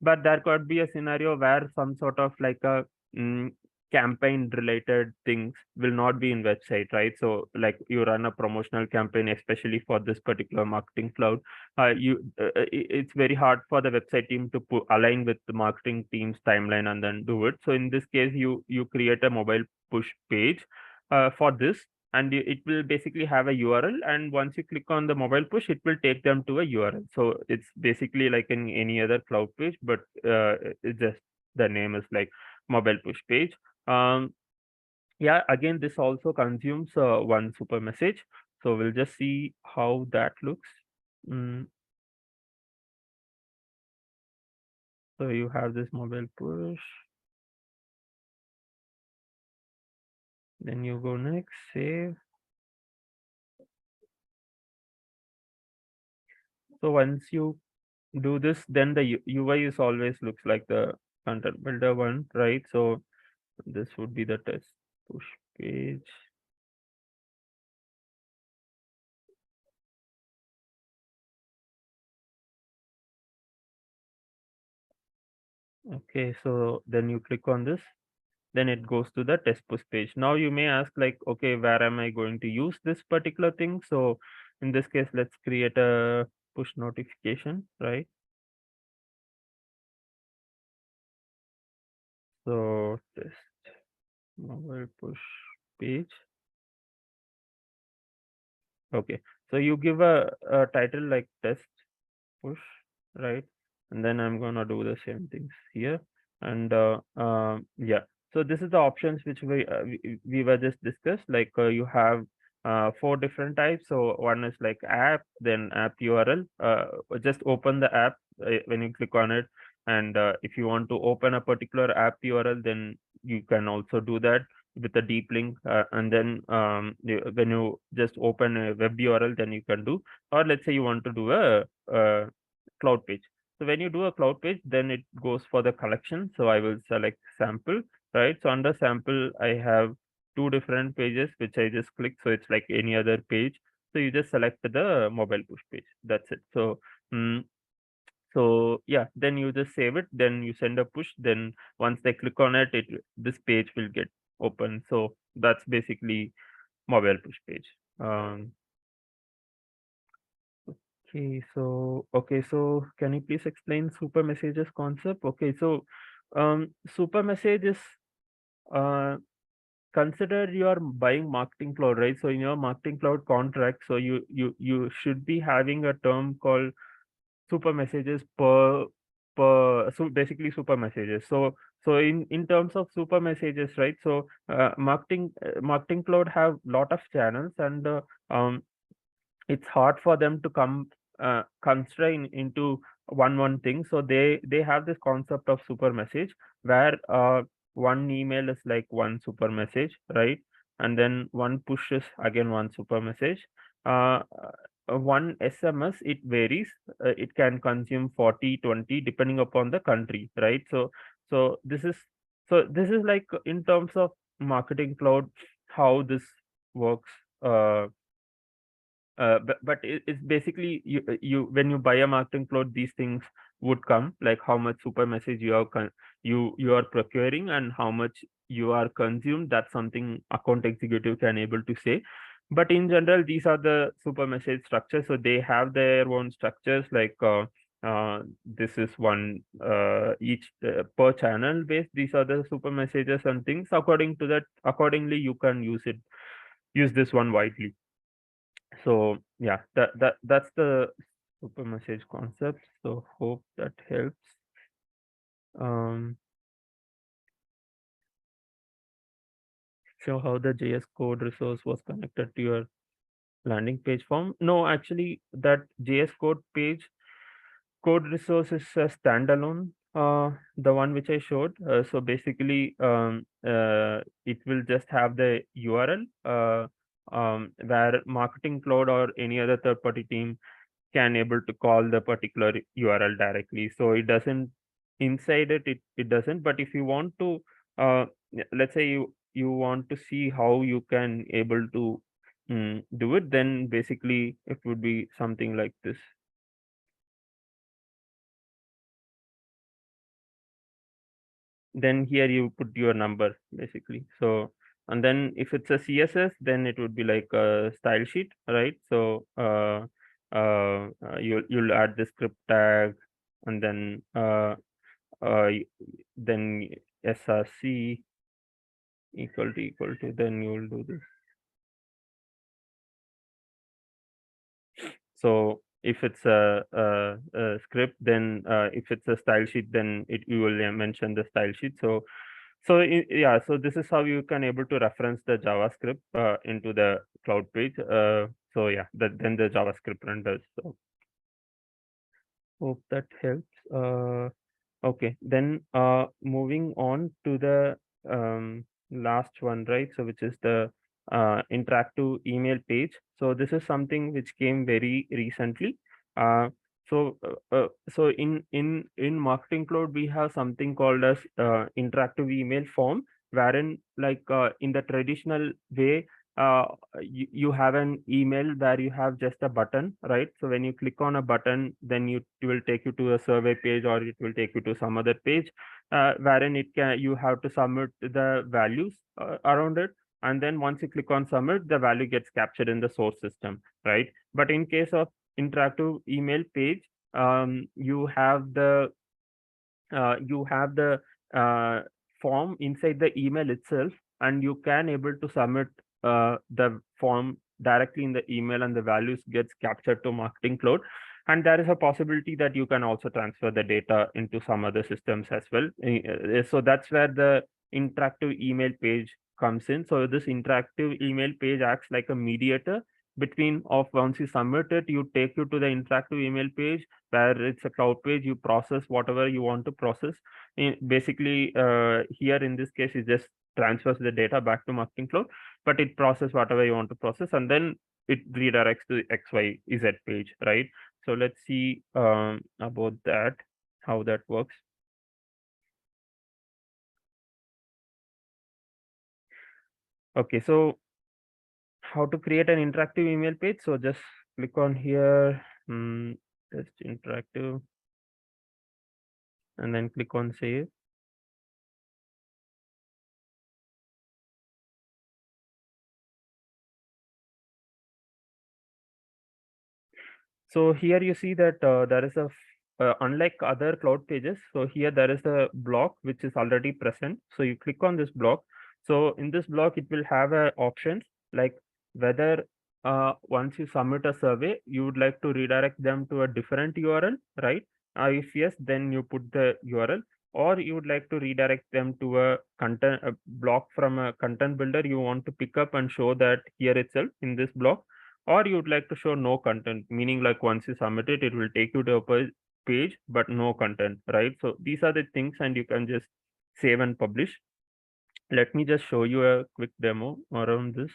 but there could be a scenario where some sort of like a mm, campaign related things will not be in website, right? So like you run a promotional campaign, especially for this particular marketing cloud, it's very hard for the website team to align with the marketing team's timeline and then do it. So in this case, you create a mobile push page for this, and it will basically have a URL, and once you click on the mobile push, it will take them to a URL. So it's basically like in any other cloud page, but it's just the name is like mobile push page. Yeah, again, this also consumes one super message. So we'll just see how that looks. Mm, So you have this mobile push, then you go next, save. So once you do this, then the UI is always looks like the content builder one, right? So this would be the test push page. Okay, so then you click on this, then it goes to the test push page. Now you may ask like, okay, where am I going to use this particular thing? So in this case, let's create a push notification, right? So test mobile push page. Okay, so you give a title like test push, right? And then I'm gonna do the same things here. And yeah, so this is the options which we were just discussed. Like you have four different types. So one is like app, then app URL. Just open the app when you click on it. And if you want to open a particular app URL, then you can also do that with a deep link. And then when you just open a web URL, then you can do, or let's say you want to do a cloud page. So when you do a cloud page, then it goes for the collection. So I will select sample, right? So under sample, I have two different pages, which I just click. So it's like any other page. So you just select the mobile push page. That's it. So, so yeah, then you just save it. Then you send a push. Then once they click on it, this page will get open. So that's basically mobile push page. Um, okay, so can you please explain super messages concept? Okay, so super message is uh consider you are buying marketing cloud, right? So in your marketing cloud contract, so you should be having a term called super messages per so basically super messages. So in terms of super messages, right? So marketing cloud have lot of channels, and um it's hard for them to come constrain into one thing. So they have this concept of super message, where one email is like one super message, right? And then one push is again one super message. One SMS, it varies. It can consume 40-20 depending upon the country, right? So this is like in terms of marketing cloud, how this works. But it's basically you when you buy a marketing cloud, these things would come, like how much super message you are you are procuring and how much you are consumed. That's something account executive can able to say. But in general, these are the super message structures. So they have their own structures, like this is one each per channel base. These are the super messages and things. According to that, accordingly, you can use this one widely. So yeah, that's the super message concept. So hope that helps. Um, show how the JS code resource was connected to your landing page form. No, actually, that JS code resource is a standalone. The one which I showed. So basically, it will just have the URL. Where marketing cloud or any other third party team can able to call the particular URL directly. So it doesn't inside it doesn't. But if you want to, let's say you want to see how you can able to do it, then basically it would be something like this. Then here you put your number basically. So and then if it's a CSS, then it would be like a style sheet, right? So you'll add the script tag, and then then src equal to, then you will do this. So if it's a script, then if it's a style sheet, then you will mention the style sheet. Yeah, so this is how you can able to reference the JavaScript into the cloud page. So yeah, then the JavaScript renders. So hope that helps. Okay, then moving on to the last one, right? So which is the interactive email page. So this is something which came very recently. Uh, so in Marketing Cloud, we have something called as interactive email form, wherein like in the traditional way, uh, you have an email where you have just a button, right? So when you click on a button, then it will take you to a survey page, or it will take you to some other page, wherein you have to submit the values around it. And then once you click on submit, the value gets captured in the source system, right? But in case of interactive email page, you have the uh, form inside the email itself, and you can able to submit the form directly in the email, and the values gets captured to Marketing Cloud. And there is a possibility that you can also transfer the data into some other systems as well. So that's where the interactive email page comes in. So this interactive email page acts like a mediator between of once you submit it, you take you to the interactive email page, where it's a cloud page. You process whatever you want to process. Basically, here in this case, it just transfers the data back to Marketing Cloud, but it process whatever you want to process, and then it redirects to XYZ page, right? So let's see about that, how that works. Okay, so how to create an interactive email page? So just click on here, just interactive, and then click on save. So here you see that there is unlike other cloud pages, so here there is a block which is already present. So you click on this block. So in this block, it will have options like whether once you submit a survey, you would like to redirect them to a different URL, right? If yes, then you put the URL, or you would like to redirect them to a content a block from a content builder you want to pick up and show that here itself in this block, or you would like to show no content, meaning like once you submit it, it will take you to a page but no content, right? So these are the things, and you can just save and publish. Let me just show you a quick demo around this.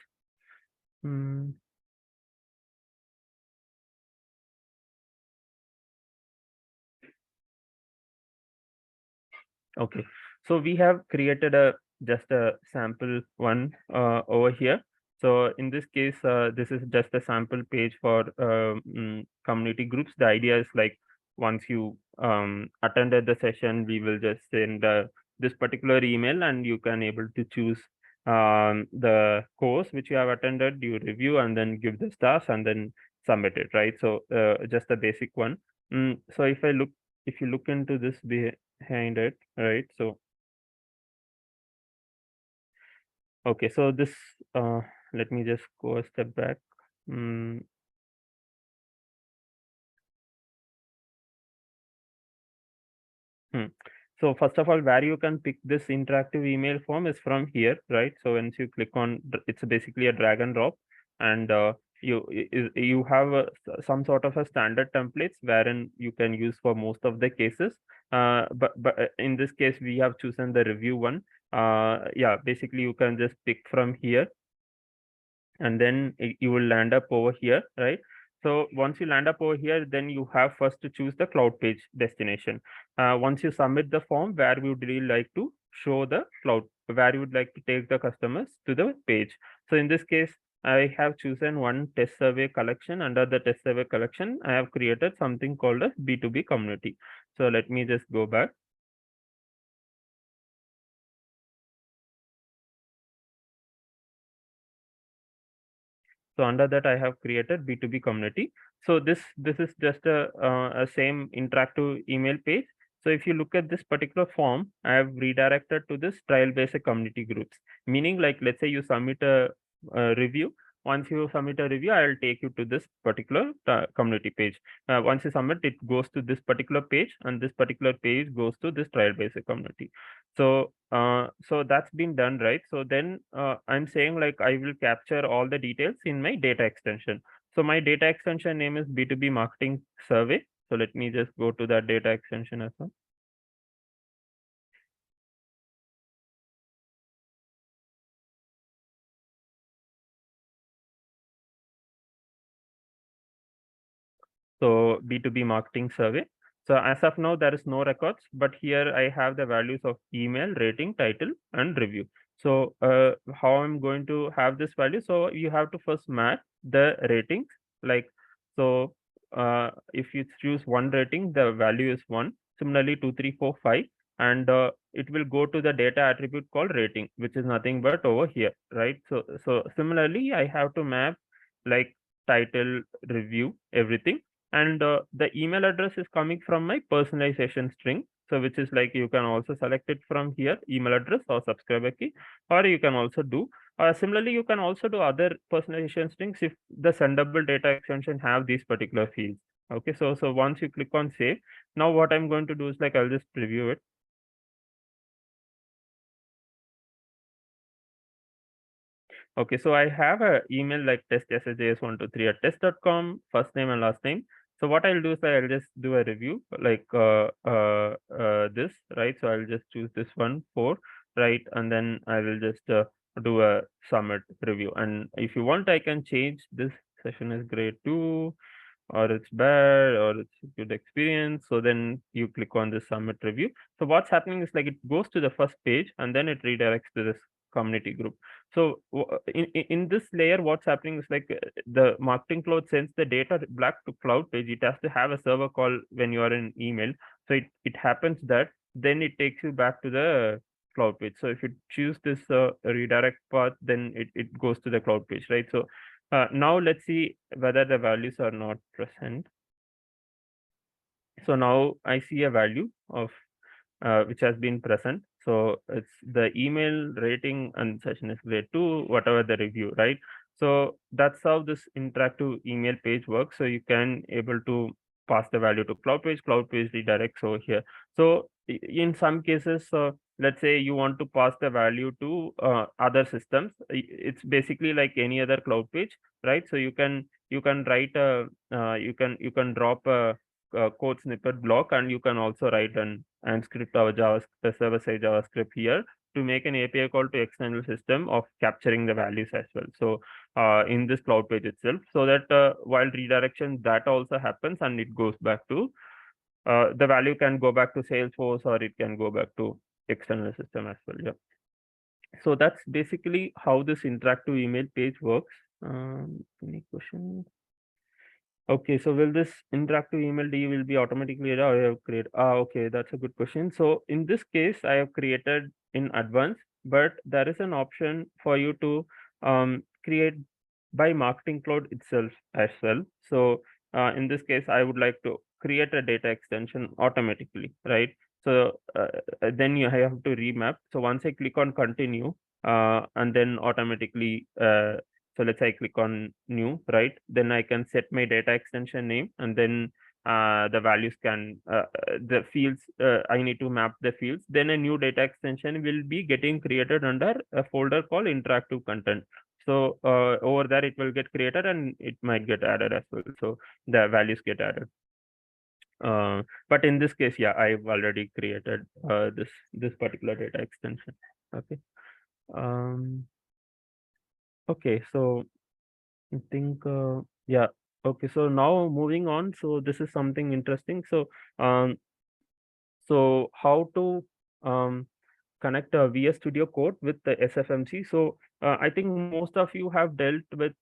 Hmm. Okay, so we have created a just a sample one over here. So in this case, this is just a sample page for community groups. The idea is like once you attended the session, we will just send this particular email, and you can able to choose the course which you have attended, you review, and then give the stars, and then submit it, right? So just a basic one. So if you look into this behind it, right? So okay, so this let me just go a step back. Mm, hmm. So first of all, where you can pick this interactive email form is from here, right? So once you click on, it's basically a drag and drop, and you have some sort of a standard templates wherein you can use for most of the cases. But in this case, we have chosen the review one. Yeah, basically you can just pick from here, and then you will land up over here, right? So once you land up over here, then you have first to choose the cloud page destination. Once you submit the form, where we would really like to show the cloud, where you would like to take the customers to the page. So in this case, I have chosen one test survey collection. Under the test survey collection, I have created something called as B2B community. So let me just go back. So under that, I have created B2B community. So this is just a same interactive email page. So if you look at this particular form, I have redirected to this trial based community groups. Meaning, like let's say you submit a review. Once you submit a review, I will take you to this particular community page. Once you submit, it goes to this particular page, and this particular page goes to this trial based community. So that's been done, right? So then I'm saying like I will capture all the details in my data extension. So my data extension name is B2B marketing survey. So let me just go to that data extension as well. So B2B marketing survey. So as of now, there is no records, but here I have the values of email, rating, title, and review. So how I'm going to have this value? So you have to first match the ratings. Like, so if you choose one rating, the value is one. Similarly, 2, 3, 4, 5, and it will go to the data attribute called rating, which is nothing but over here, right? So similarly, I have to map like title, review, everything, and the email address is coming from my personalization string, so which is like you can also select it from here, email address or subscriber key, or you can also do similarly you can also do other personalization strings if the sendable data extension have these particular fields. Okay, so once you click on save, now what I'm going to do is like I'll just preview it. Okay, so I have a email like testsjs123 at test.com, first name and last name. So what I'll do is I'll just do a review like this, right? So I'll just choose this one for, right? And then I will just do a summit review. And if you want, I can change this session is great too, or it's bad, or it's a good experience. So then you click on the summit review. So what's happening is like it goes to the first page and then it redirects to this community group. So in this layer, what's happening is like the marketing cloud sends the data black to cloud page. It has to have a server call when you are in email. So it happens that then it takes you back to the cloud page. So if you choose this redirect path, then it goes to the cloud page, right? So now let's see whether the values are not present. So now I see a value of which has been present. So it's the email rating and session is grade 2, whatever the review, right? So that's how this interactive email page works. So you can able to pass the value to cloud page redirects over here. So in some cases, let's say you want to pass the value to other systems. It's basically like any other cloud page, right? So you can write a you can drop a code snippet block, and you can also write an script or JavaScript server side JavaScript here to make an API call to external system of capturing the values as well. So in this cloud page itself, so that while redirection that also happens and it goes back to the value can go back to Salesforce, or it can go back to external system as well. Yeah. So that's basically how this interactive email page works. Any questions? Okay, so will this interactive email DE will be automatically read, or I have created? Okay, that's a good question. So in this case, I have created in advance, but there is an option for you to create by Marketing Cloud itself as well. So in this case, I would like to create a data extension automatically, right? So then you have to remap. So once I click on continue, and then automatically so let's say I click on new, right? Then I can set my data extension name, and then the values can the fields I need to map the fields. Then a new data extension will be getting created under a folder called interactive content. So over there it will get created and it might get added as well. So the values get added. But in this case, yeah, I've already created this particular data extension. Okay. Um, okay, so I think, yeah. Okay, so now moving on. So this is something interesting. Um, so how to connect a VS Studio Code with the SFMC. So I think most of you have dealt with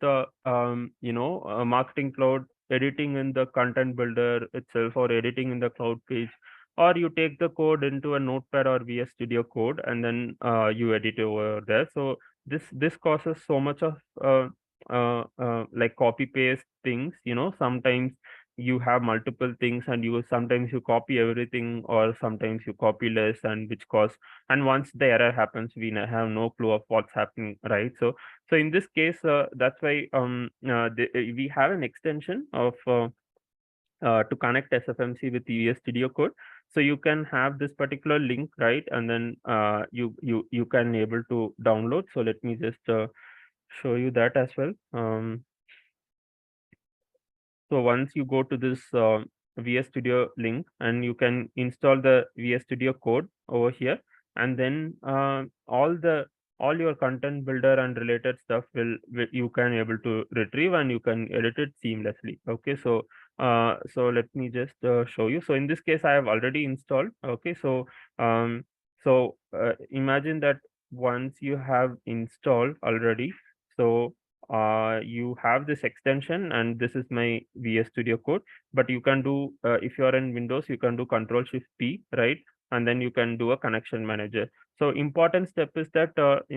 Marketing Cloud, editing in the content builder itself, or editing in the cloud page, or you take the code into a Notepad or VS Studio Code, and then you edit over there. So this causes so much of like copy paste things. Sometimes you have multiple things, and you sometimes you copy everything, or sometimes you copy less, and which cause, and once the error happens, we have no clue of what's happening, right? So in this case, that's why we have an extension of to connect SFMC with EVS Studio Code. So you can have this particular link, right? And then you can able to download. So let me just show you that as well. So once you go to this VS Studio link, and you can install the VS Studio code over here, and then all your content builder and related stuff will you can able to retrieve, and you can edit it seamlessly. Okay, so let me just show you. So in this case, I have already installed. Okay, um, imagine that once you have installed already, so you have this extension, and this is my VS Studio code. But you can do if you are in Windows, you can do Control Shift P, right? And then you can do a connection manager. So important step is that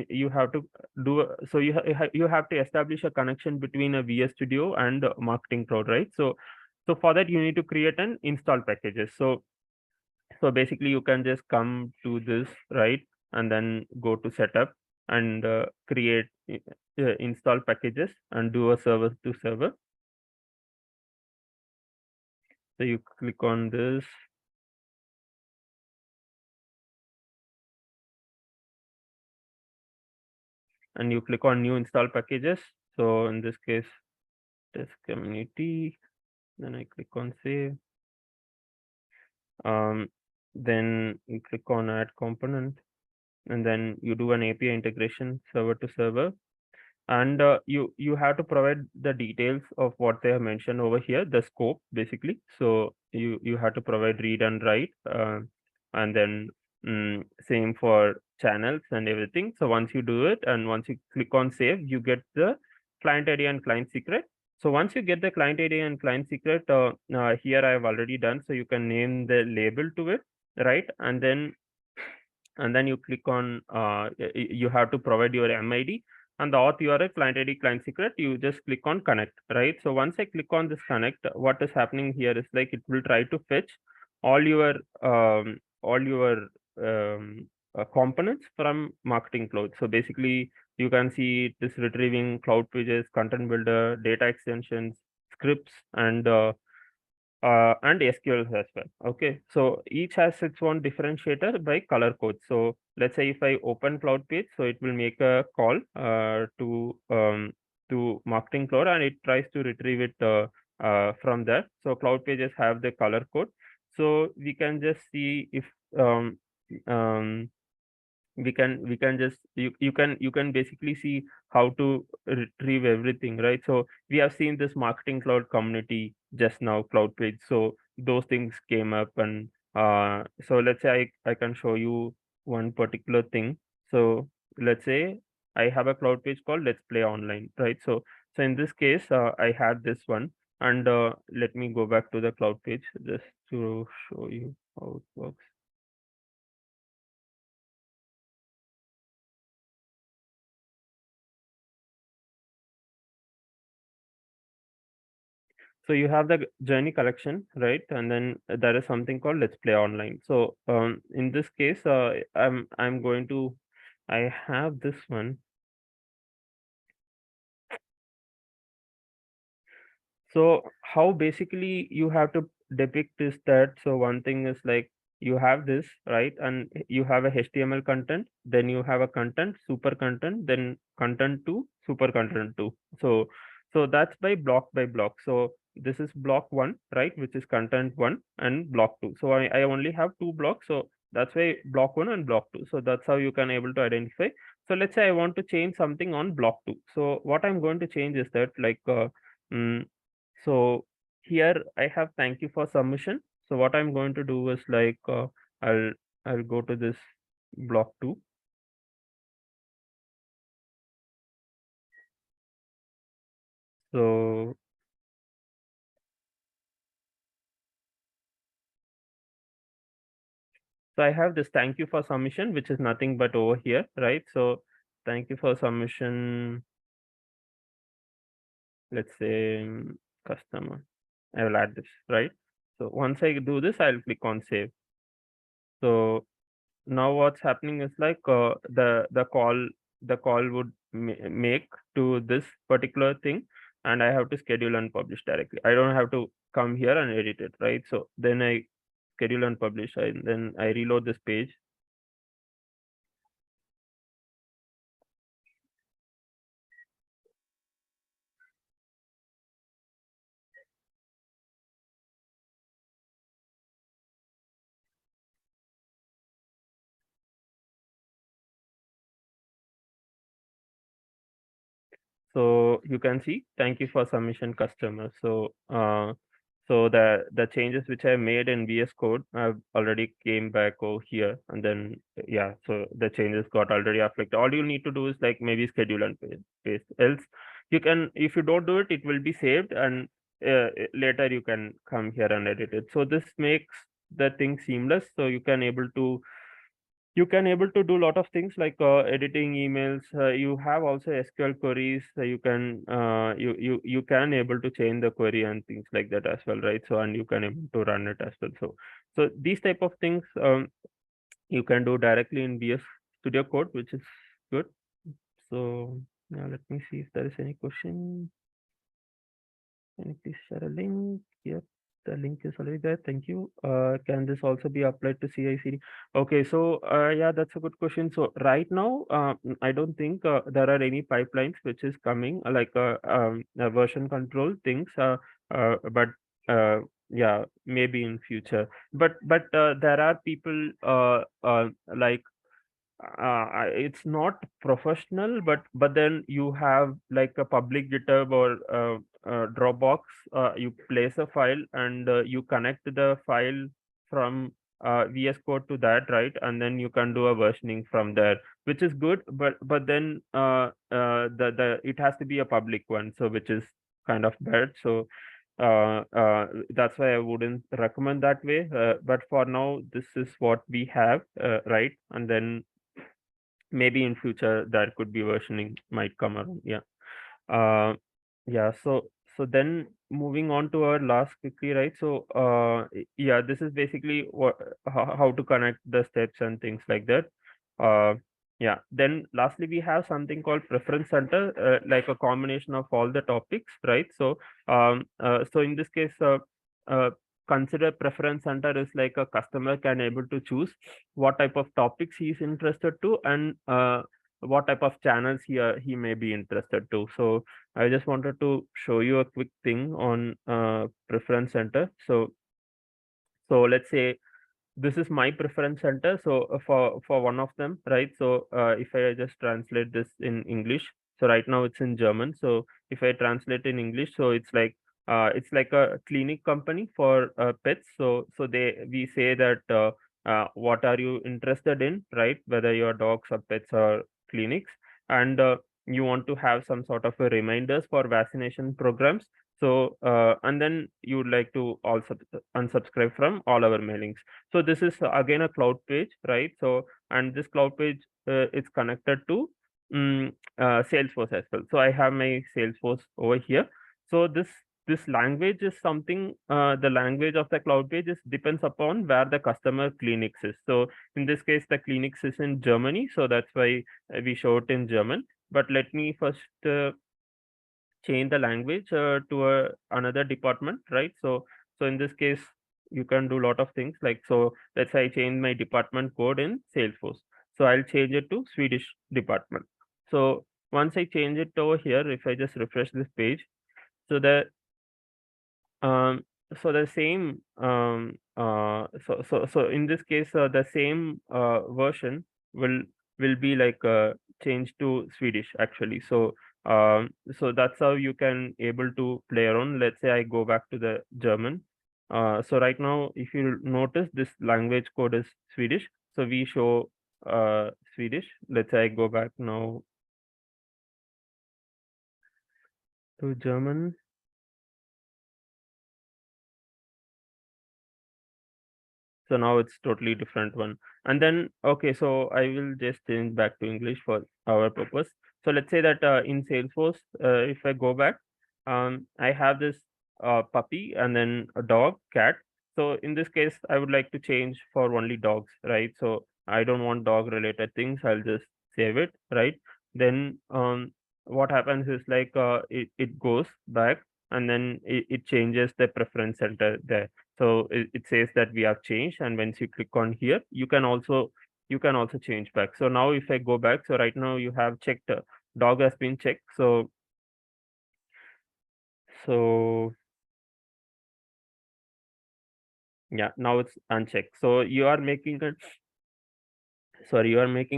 you have to do so you have to establish a connection between a VS Studio and Marketing Cloud, right? So for that, you need to create an install packages. So basically you can just come to this, right? And then go to setup, and create install packages, and do a server to server. So you click on this, and you click on new install packages. So in this case, test community, then I click on save. Then you click on add component, and then you do an API integration server to server. And you have to provide the details of what they have mentioned over here, the scope basically. So you have to provide read and write, and then same for channels and everything. So once you do it, and once you click on save, you get the client ID and client secret. So once you get the client ID and client secret, here I have already done. So you can name the label to it, right? And then you click on you have to provide your MID and the auth URL, client ID, client secret. You just click on connect, right? So once I click on this connect, what is happening here is like it will try to fetch all your um, components from Marketing Cloud. So basically, you can see this retrieving cloud pages, content builder, data extensions, scripts, and SQL as well. Okay, so each has its own differentiator by color code. So let's say if I open Cloud Page, so it will make a call to Marketing Cloud, and it tries to retrieve it from there. So Cloud Pages have the color code, so we can just see if um, um, we can just you can basically see how to retrieve everything, right? So we have seen this Marketing Cloud community just now, Cloud Page, so those things came up. And so let's say I can show you one particular thing. So let's say I have a Cloud Page called Let's Play Online, right? So in this case, I had this one. And let me go back to the Cloud Page just to show you how it works. So you have the journey collection, right? And then there is something called Let's Play Online. So in this case, I'm going to I have this one. So how basically you have to depict is that, so one thing is like you have this, right? And you have a HTML content, then you have a content, super content, then content two, super content two. So that's by block. So this is block one, right? Which is content one, and block two. So I only have two blocks. So that's why block one and block two. So that's how you can able to identify. So let's say I want to change something on block two. So what I'm going to change is that like mm, so here I have thank you for submission. So what I'm going to do is like I'll I'll go to this block two. So I have this thank you for submission, which is nothing but over here, right? So thank you for submission. Let's say customer. I will add this, right? So once I do this, I'll click on save. So now what's happening is like the call would make to this particular thing, and I have to schedule and publish directly. I don't have to come here and edit it, right? So then I schedule and publish, and then I reload this page. So you can see, thank you for submission customer. So the changes which I made in VS Code have already came back over here, and then yeah, so the changes got already reflected. All you need to do is like maybe schedule and paste. Else you can, if you don't do it, it will be saved, and later you can come here and edit it. So this makes the thing seamless. So you can able to do a lot of things like editing emails. You have also SQL queries. You can able to change the query and things like that as well, right? So and you can able to run it as well. So these type of things you can do directly in VS Studio Code, which is good. So now let me see if there is any question. Can you please share a link? Yep, the link is already there. Thank you. Can this also be applied to CI/CD? Okay, so yeah, that's a good question. So right now, I don't think there are any pipelines which is coming like version control things. But yeah, maybe in future. But there are people like it's not professional, but then you have like a public GitHub or Dropbox. You place a file, and you connect the file from VS Code to that, right? And then you can do a versioning from there, which is good. But then the it has to be a public one, so which is kind of bad. So that's why I wouldn't recommend that way. But for now, this is what we have, right? And then maybe in future there could be versioning might come around. Yeah. Yeah, so then moving on to our last quickly, right? So yeah, this is basically what how to connect the steps and things like that. Yeah, then lastly we have something called preference center, like a combination of all the topics, right? So so in this case, uh, consider preference center is like a customer can able to choose what type of topics he is interested to, and what type of channels he may be interested to. So I just wanted to show you a quick thing on preference center. So let's say this is my preference center. So for one of them, right? So if I just translate this in English, so right now it's in German. So if I translate in English, so it's like a clinic company for pets. So we say that what are you interested in, right? Whether your dogs or pets or clinics, and you want to have some sort of a reminders for vaccination programs. So and then you would like to also unsubscribe from all our mailings. So this is again a cloud page, right? So and this cloud page is connected to Salesforce as well. So I have my Salesforce over here. So this language is something, the language of the cloud page is depends upon where the customer clinics is. So in this case, the clinics is in Germany, so that's why we show it in German. But let me first change the language to another department, right? So in this case, you can do a lot of things, like, so let's say I change my department code in Salesforce. So I'll change it to Swedish department. So once I change it over here, if I just refresh this page, so um the same so in this case, the same version will be like changed to Swedish actually. So that's how you can able to play around. Let's say I go back to the German. So right now, if you notice, this language code is Swedish, so we show Swedish. Let's say I go back now to German. So now it's totally different one. And then, okay, so I will just change back to English for our purpose. So let's say that in Salesforce, if I go back, I have this puppy and then a dog, cat. So in this case, I would like to change for only dogs, right? So I don't want dog related things. I'll just save it, right? Then what happens is like it goes back, and then it changes the preference center there. So it says that we have changed, and once you click on here, you can also change back. So now if I go back, so right now you have checked, dog has been checked. So yeah, now it's unchecked. So you are making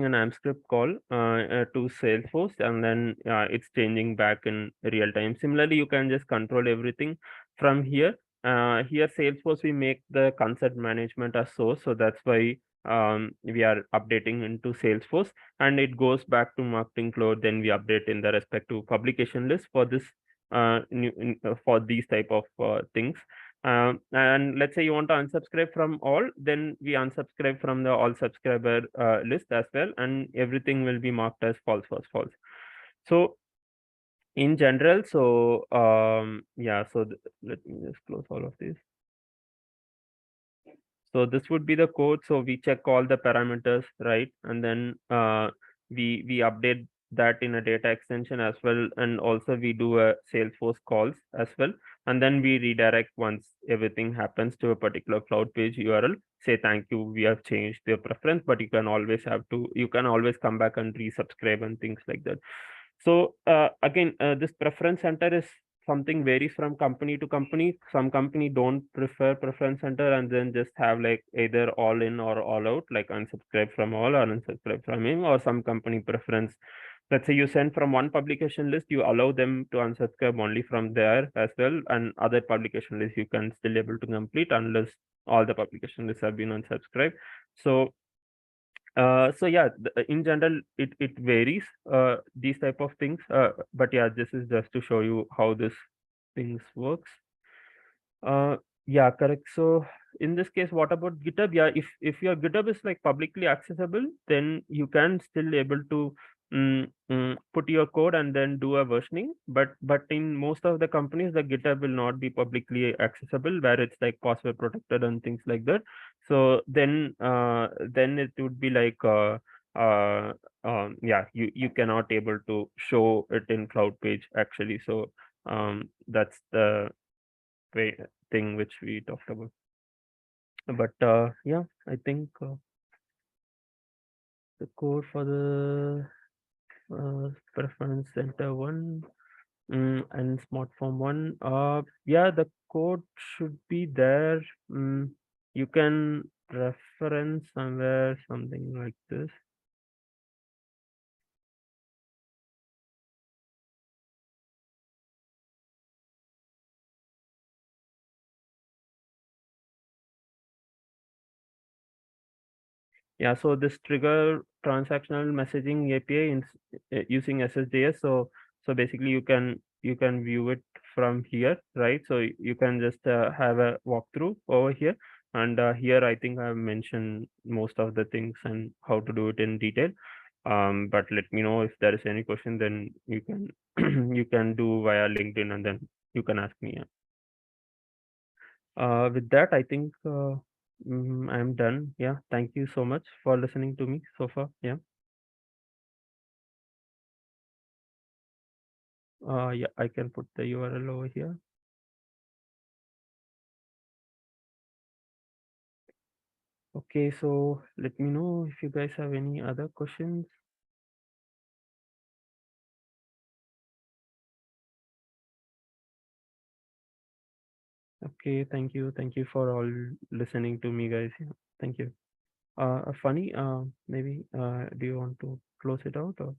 an AMP script call to Salesforce, and then it's changing back in real time. Similarly, you can just control everything from here. Here, Salesforce, we make the concept management as source, so that's why we are updating into Salesforce, and it goes back to Marketing Cloud. Then we update in the respective publication list for this for these type of things. And let's say you want to unsubscribe from all, then we unsubscribe from the all subscriber list as well, and everything will be marked as false, false, false. So in general, so yeah, so let me just close all of this. So this would be the code. So we check all the parameters, right? And then we update that in a data extension as well. And also we do a Salesforce calls as well. And then we redirect once everything happens to a particular cloud page URL. Say thank you, we have changed your preference, but you can always come back and resubscribe and things like that. So again, this preference center is something varies from company to company. Some company don't prefer preference center and then just have like either all in or all out, like unsubscribe from all or unsubscribe from him, or some company preference. Let's say you send from one publication list, you allow them to unsubscribe only from there as well, and other publication lists you can still able to complete unless all the publication lists have been unsubscribed. So yeah, in general, it varies, these type of things. But yeah, this is just to show you how this things works. Yeah, correct. So in this case, what about GitHub? Yeah, if your GitHub is like publicly accessible, then you can still able to put your code and then do a versioning. But in most of the companies, the GitHub will not be publicly accessible, where it's like password protected and things like that. So then it would be like yeah, you cannot able to show it in cloud page actually. So that's the way thing which we talked about. But yeah, I think the code for the preference center one, and smart form one, yeah, the code should be there. You can reference somewhere something like this. Yeah, so this trigger transactional messaging API in using SSDS. So basically you can view it from here, right? So you can just have a walkthrough over here, and here I think I've mentioned most of the things and how to do it in detail. But let me know if there is any question, then you can you can do via LinkedIn, and then you can ask me. Yeah. With that, I think I'm done. Yeah. Thank you so much for listening to me so far. Yeah. Yeah, I can put the URL over here. Okay, so let me know if you guys have any other questions. Okay, thank you. Thank you for all listening to me, guys. Yeah, thank you. Funny, maybe do you want to close it out or?